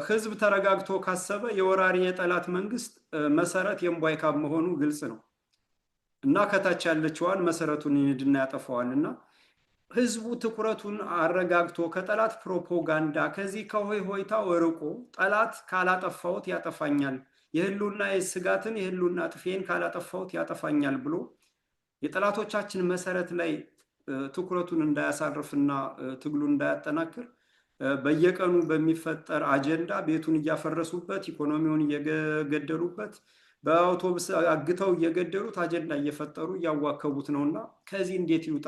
Speaker 1: ህዝብ ተረጋግቶ ካሰበ የወራሪ የጠላት መንግስት መሰረት የእምቧይ ካብ መሆኑ ግልጽ ነው እና ከታች ያለችዋን መሰረቱን ይንድና ያጠፋዋል እና ህዝቡ ትኩረቱን አረጋግቶ ከጠላት ፕሮፓጋንዳ ከዚህ ከሆይ ሆይታው ርቆ ጠላት ካላጠፋሁት ያጠፋኛል፣ የህልውና ስጋትን የህልውና ጥፌን ካላጠፋሁት ያጠፋኛል ብሎ የጠላቶቻችን መሰረት ላይ ትኩረቱን እንዳያሳርፍና ትግሉን እንዳያጠናክር በየቀኑ በሚፈጠር አጀንዳ ቤቱን እያፈረሱበት ኢኮኖሚውን እየገደሉበት በአውቶቡስ አግተው እየገደሉት አጀንዳ እየፈጠሩ እያዋከቡት ነው እና ከዚህ እንዴት ይውጣ?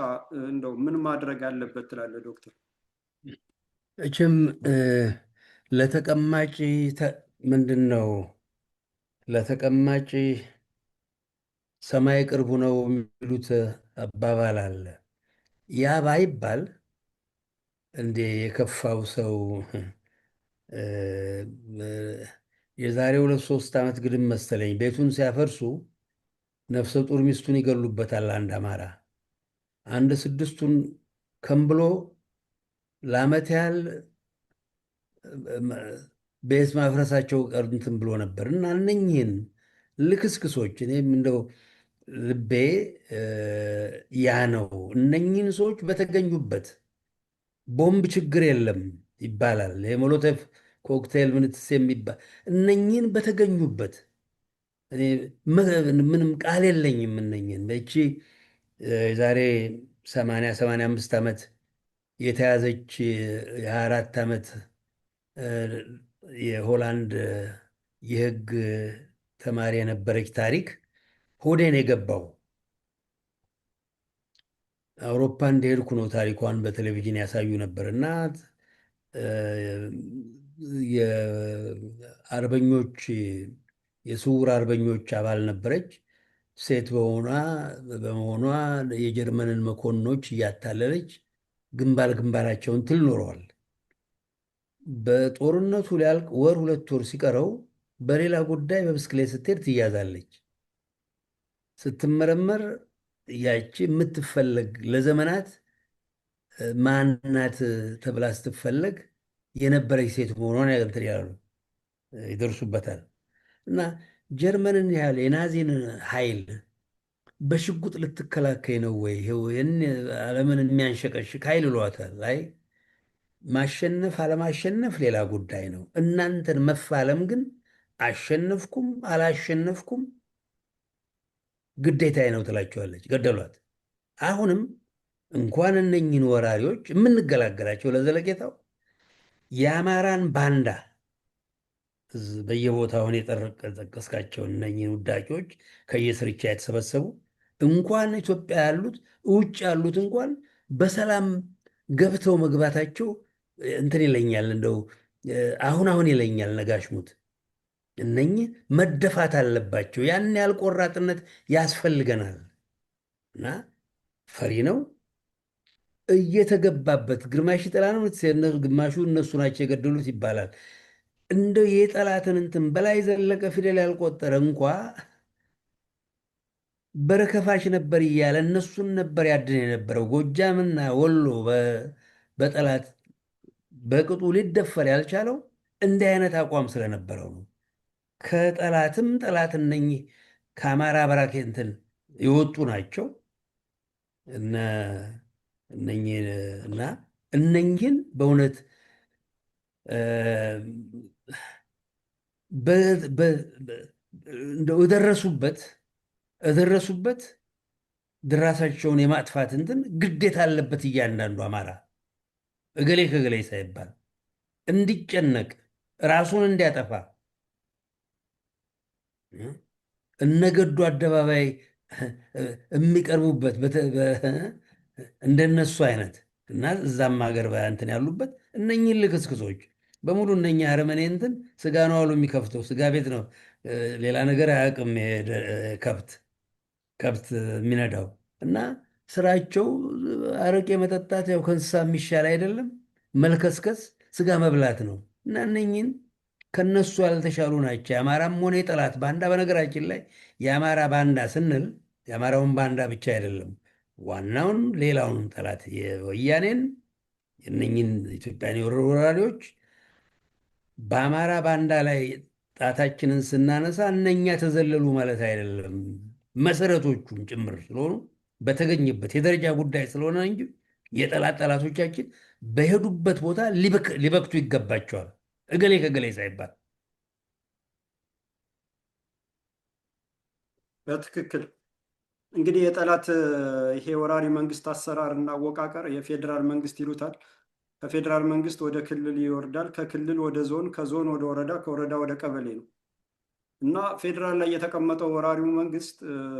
Speaker 1: እንደው ምን ማድረግ አለበት ትላለህ ዶክተር?
Speaker 2: እችም ለተቀማጭ ምንድን ነው ለተቀማጭ ሰማይ ቅርቡ ነው የሚሉት አባባል አለ። ያ ባይባል እንዴ የከፋው ሰው የዛሬ 2-3 ዓመት ግድም መሰለኝ ቤቱን ሲያፈርሱ ነፍሰ ጡር ሚስቱን ይገሉበታል። አንድ አማራ አንድ 6ቱን ከምብሎ ለዓመት ያህል ቤት ማፍረሳቸው ቀርንትን ብሎ ነበር እና እነኝህን ልክስክሶች እኔም እንደው ልቤ ያ ነው። እነኝህን ሰዎች በተገኙበት ቦምብ ችግር የለም ይባላል። የሞሎቶቭ ኮክቴል ምንትስ የሚባል እነኝህን በተገኙበት ምንም ቃል የለኝም። እነኝህን በቺ የዛሬ 80-85 ዓመት የተያዘች የ24 ዓመት የሆላንድ የሕግ ተማሪ የነበረች ታሪክ ሆዴን የገባው። አውሮፓ እንደሄድኩ ነው ታሪኳን በቴሌቪዥን ያሳዩ ነበር እና የአርበኞች የስውር አርበኞች አባል ነበረች። ሴት በመሆኗ የጀርመንን መኮንኖች እያታለለች ግንባራቸውን ትል ኖረዋል። በጦርነቱ ሊያልቅ 1-2 ወር ሲቀረው በሌላ ጉዳይ በብስክሌት ስትሄድ ትያዛለች። ስትመረመር ያቺ የምትፈለግ ለዘመናት ማናት ተብላ ስትፈለግ የነበረች ሴት መሆኗን እንትን ያሉ ይደርሱበታል። እና ጀርመንን ያህል የናዚን ኃይል በሽጉጥ ልትከላከይ ነው ወይ? ይኸው ዓለምን የሚያንሸቀሽቅ ኃይል ይሏታል። አይ ማሸነፍ አለማሸነፍ ሌላ ጉዳይ ነው። እናንተን መፋለም ግን አሸነፍኩም አላሸነፍኩም ግዴታዬ ነው ትላቸዋለች። ገደሏት። አሁንም እንኳን እነኝህን ወራሪዎች የምንገላገላቸው ለዘለቄታው የአማራን ባንዳ በየቦታውን የጠቀስካቸውን እነኝህን ውዳቂዎች ከየስርቻ የተሰበሰቡ እንኳን ኢትዮጵያ ያሉት ውጭ ያሉት እንኳን በሰላም ገብተው መግባታቸው እንትን ይለኛል። እንደው አሁን አሁን ይለኛል ነጋሽሙት። እነኝህ መደፋት አለባቸው። ያን ያህል ቆራጥነት ያስፈልገናል። እና ፈሪ ነው እየተገባበት ግርማሽ ጠላ ነው፣ ግማሹ እነሱ ናቸው የገደሉት ይባላል። እንደው የጠላትን እንትን በላይ ዘለቀ ፊደል ያልቆጠረ እንኳ በረከፋሽ ነበር እያለ እነሱን ነበር ያድን የነበረው። ጎጃምና ወሎ በጠላት በቅጡ ሊደፈር ያልቻለው እንዲህ አይነት አቋም ስለነበረው ነው። ከጠላትም ጠላት እነኚህ ከአማራ በራኬ እንትን የወጡ ናቸው እነኚህ እና እነኚህን በእውነት እንደው የደረሱበት ድራሳቸውን የማጥፋት እንትን ግዴታ አለበት። እያንዳንዱ አማራ እገሌ ከገሌ ሳይባል እንዲጨነቅ ራሱን እንዲያጠፋ እነገዱ አደባባይ የሚቀርቡበት እንደነሱ አይነት እና እዛም ሀገር እንትን ያሉበት እነኝህን ልክስክሶች በሙሉ እነኛ አረመኔ እንትን ስጋ ነው አሉ የሚከፍተው ስጋ ቤት ነው። ሌላ ነገር አያውቅም። ከብት የሚነዳው እና ስራቸው አረቄ መጠጣት፣ ያው ከእንስሳ የሚሻል አይደለም። መልከስከስ፣ ስጋ መብላት ነው። እና እነኝህን ከነሱ ያልተሻሉ ናቸው። የአማራም ሆነ የጠላት ባንዳ። በነገራችን ላይ የአማራ ባንዳ ስንል የአማራውን ባንዳ ብቻ አይደለም፣ ዋናውን ሌላውን ጠላት የወያኔን የእነኝህን ኢትዮጵያን የወረሩ ወራሪዎች በአማራ ባንዳ ላይ ጣታችንን ስናነሳ እነኛ ተዘለሉ ማለት አይደለም። መሰረቶቹም ጭምር ስለሆኑ በተገኘበት የደረጃ ጉዳይ ስለሆነ እንጂ የጠላት ጠላቶቻችን በሄዱበት ቦታ ሊበክቱ ይገባቸዋል። እገሌ ከገሌ ሳይባል
Speaker 1: በትክክል እንግዲህ የጠላት ይሄ ወራሪ መንግስት አሰራር እና አወቃቀር የፌዴራል መንግስት ይሉታል። ከፌዴራል መንግስት ወደ ክልል ይወርዳል፣ ከክልል ወደ ዞን፣ ከዞን ወደ ወረዳ፣ ከወረዳ ወደ ቀበሌ ነው እና ፌዴራል ላይ የተቀመጠው ወራሪው መንግስት፣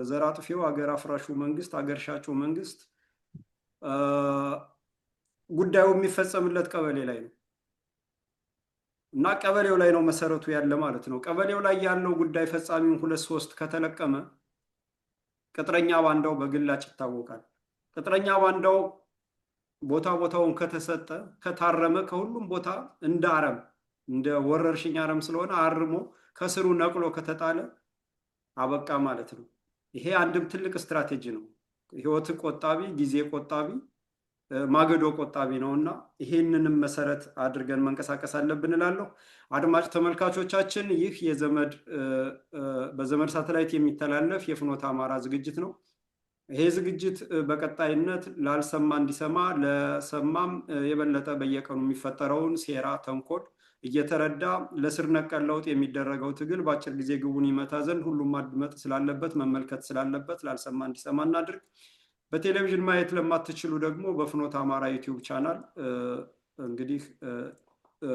Speaker 1: ዘር አጥፊው፣ አገር አፍራሹ መንግስት፣ አገር ሻጩ መንግስት ጉዳዩ የሚፈጸምለት ቀበሌ ላይ ነው እና ቀበሌው ላይ ነው መሰረቱ ያለ ማለት ነው። ቀበሌው ላይ ያለው ጉዳይ ፈጻሚውን 2-3 ከተለቀመ ቅጥረኛ ባንዳው በግላጭ ይታወቃል። ቅጥረኛ ባንዳው ቦታውን ከተሰጠ ከታረመ ከሁሉም ቦታ እንደ አረም እንደ ወረርሽኝ አረም ስለሆነ አርሞ ከስሩ ነቅሎ ከተጣለ አበቃ ማለት ነው። ይሄ አንድም ትልቅ ስትራቴጂ ነው። ህይወት ቆጣቢ፣ ጊዜ ቆጣቢ፣ ማገዶ ቆጣቢ ነው እና ይሄንንም መሰረት አድርገን መንቀሳቀስ አለብን እላለሁ። አድማጭ ተመልካቾቻችን ይህ በዘመድ ሳተላይት የሚተላለፍ የፍኖተ አማራ ዝግጅት ነው። ይሄ ዝግጅት በቀጣይነት ላልሰማ እንዲሰማ፣ ለሰማም የበለጠ በየቀኑ የሚፈጠረውን ሴራ፣ ተንኮል እየተረዳ ለስር ነቀል ለውጥ የሚደረገው ትግል በአጭር ጊዜ ግቡን ይመታ ዘንድ ሁሉም ማድመጥ ስላለበት መመልከት ስላለበት ላልሰማ እንዲሰማ እናድርግ። በቴሌቪዥን ማየት ለማትችሉ ደግሞ በፍኖተ አማራ ዩቲዩብ ቻናል እንግዲህ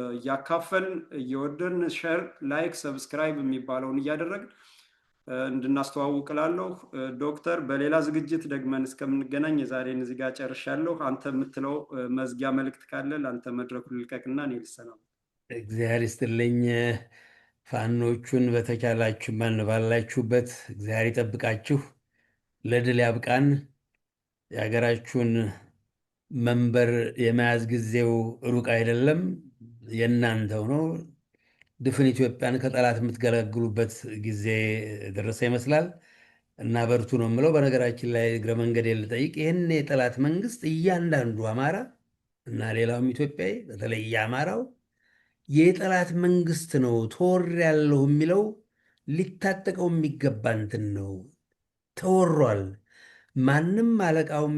Speaker 1: እያካፈልን እየወደን ሼር፣ ላይክ፣ ሰብስክራይብ የሚባለውን እያደረግን እንድናስተዋውቅ እላለሁ። ዶክተር፣ በሌላ ዝግጅት ደግመን እስከምንገናኝ የዛሬን እዚህ ጋር ጨርሻለሁ። አንተ የምትለው መዝጊያ መልእክት ካለ ለአንተ መድረኩን ልልቀቅና እኔ ልሰናበት።
Speaker 2: እግዚአብሔር ይስጥልኝ። ፋኖቹን በተቻላችሁ ባላችሁበት እግዚአብሔር ይጠብቃችሁ፣ ለድል ያብቃን። የሀገራችሁን መንበር የመያዝ ጊዜው ሩቅ አይደለም፣ የእናንተው ነው። ድፍን ኢትዮጵያን ከጠላት የምትገለግሉበት ጊዜ ደረሰ ይመስላል። እና በርቱ ነው የምለው። በነገራችን ላይ እግረ መንገድ ልጠይቅ፣ ይህን የጠላት መንግስት እያንዳንዱ አማራ እና ሌላውም ኢትዮጵያዊ በተለይ የአማራው የጠላት መንግስት ነው ተወሬያለሁ የሚለው ሊታጠቀው የሚገባ እንትን ነው። ተወሯል። ማንም አለቃውም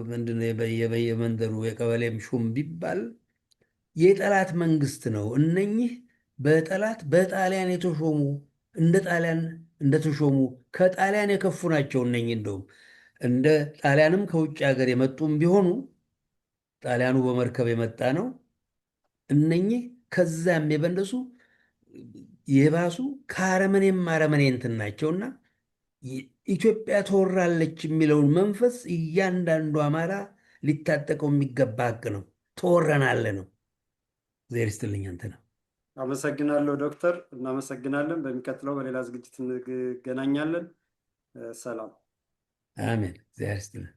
Speaker 2: ምንድን ነው በየመንደሩ የቀበሌም ሹም ቢባል የጠላት መንግስት ነው። እነኚህ በጣሊያን የተሾሙ እንደ ጣሊያን እንደተሾሙ ከጣሊያን የከፉ ናቸው። እነኚህ እንደውም እንደ ጣሊያንም ከውጭ ሀገር የመጡም ቢሆኑ ጣሊያኑ በመርከብ የመጣ ነው። እነኚህ ከዛም የበለሱ የባሱ ከአረመኔም አረመኔ እንትን ናቸውና ኢትዮጵያ ተወራለች የሚለውን መንፈስ እያንዳንዱ አማራ ሊታጠቀው የሚገባ ሀቅ ነው። ተወረናለ ነው። እግዚአብሔር ይስጥልኝ። አንተ ነው።
Speaker 1: አመሰግናለሁ ዶክተር፣ እናመሰግናለን። በሚቀጥለው በሌላ ዝግጅት እንገናኛለን። ሰላም።
Speaker 2: አሜን። እግዚአብሔር ይስጥልኝ።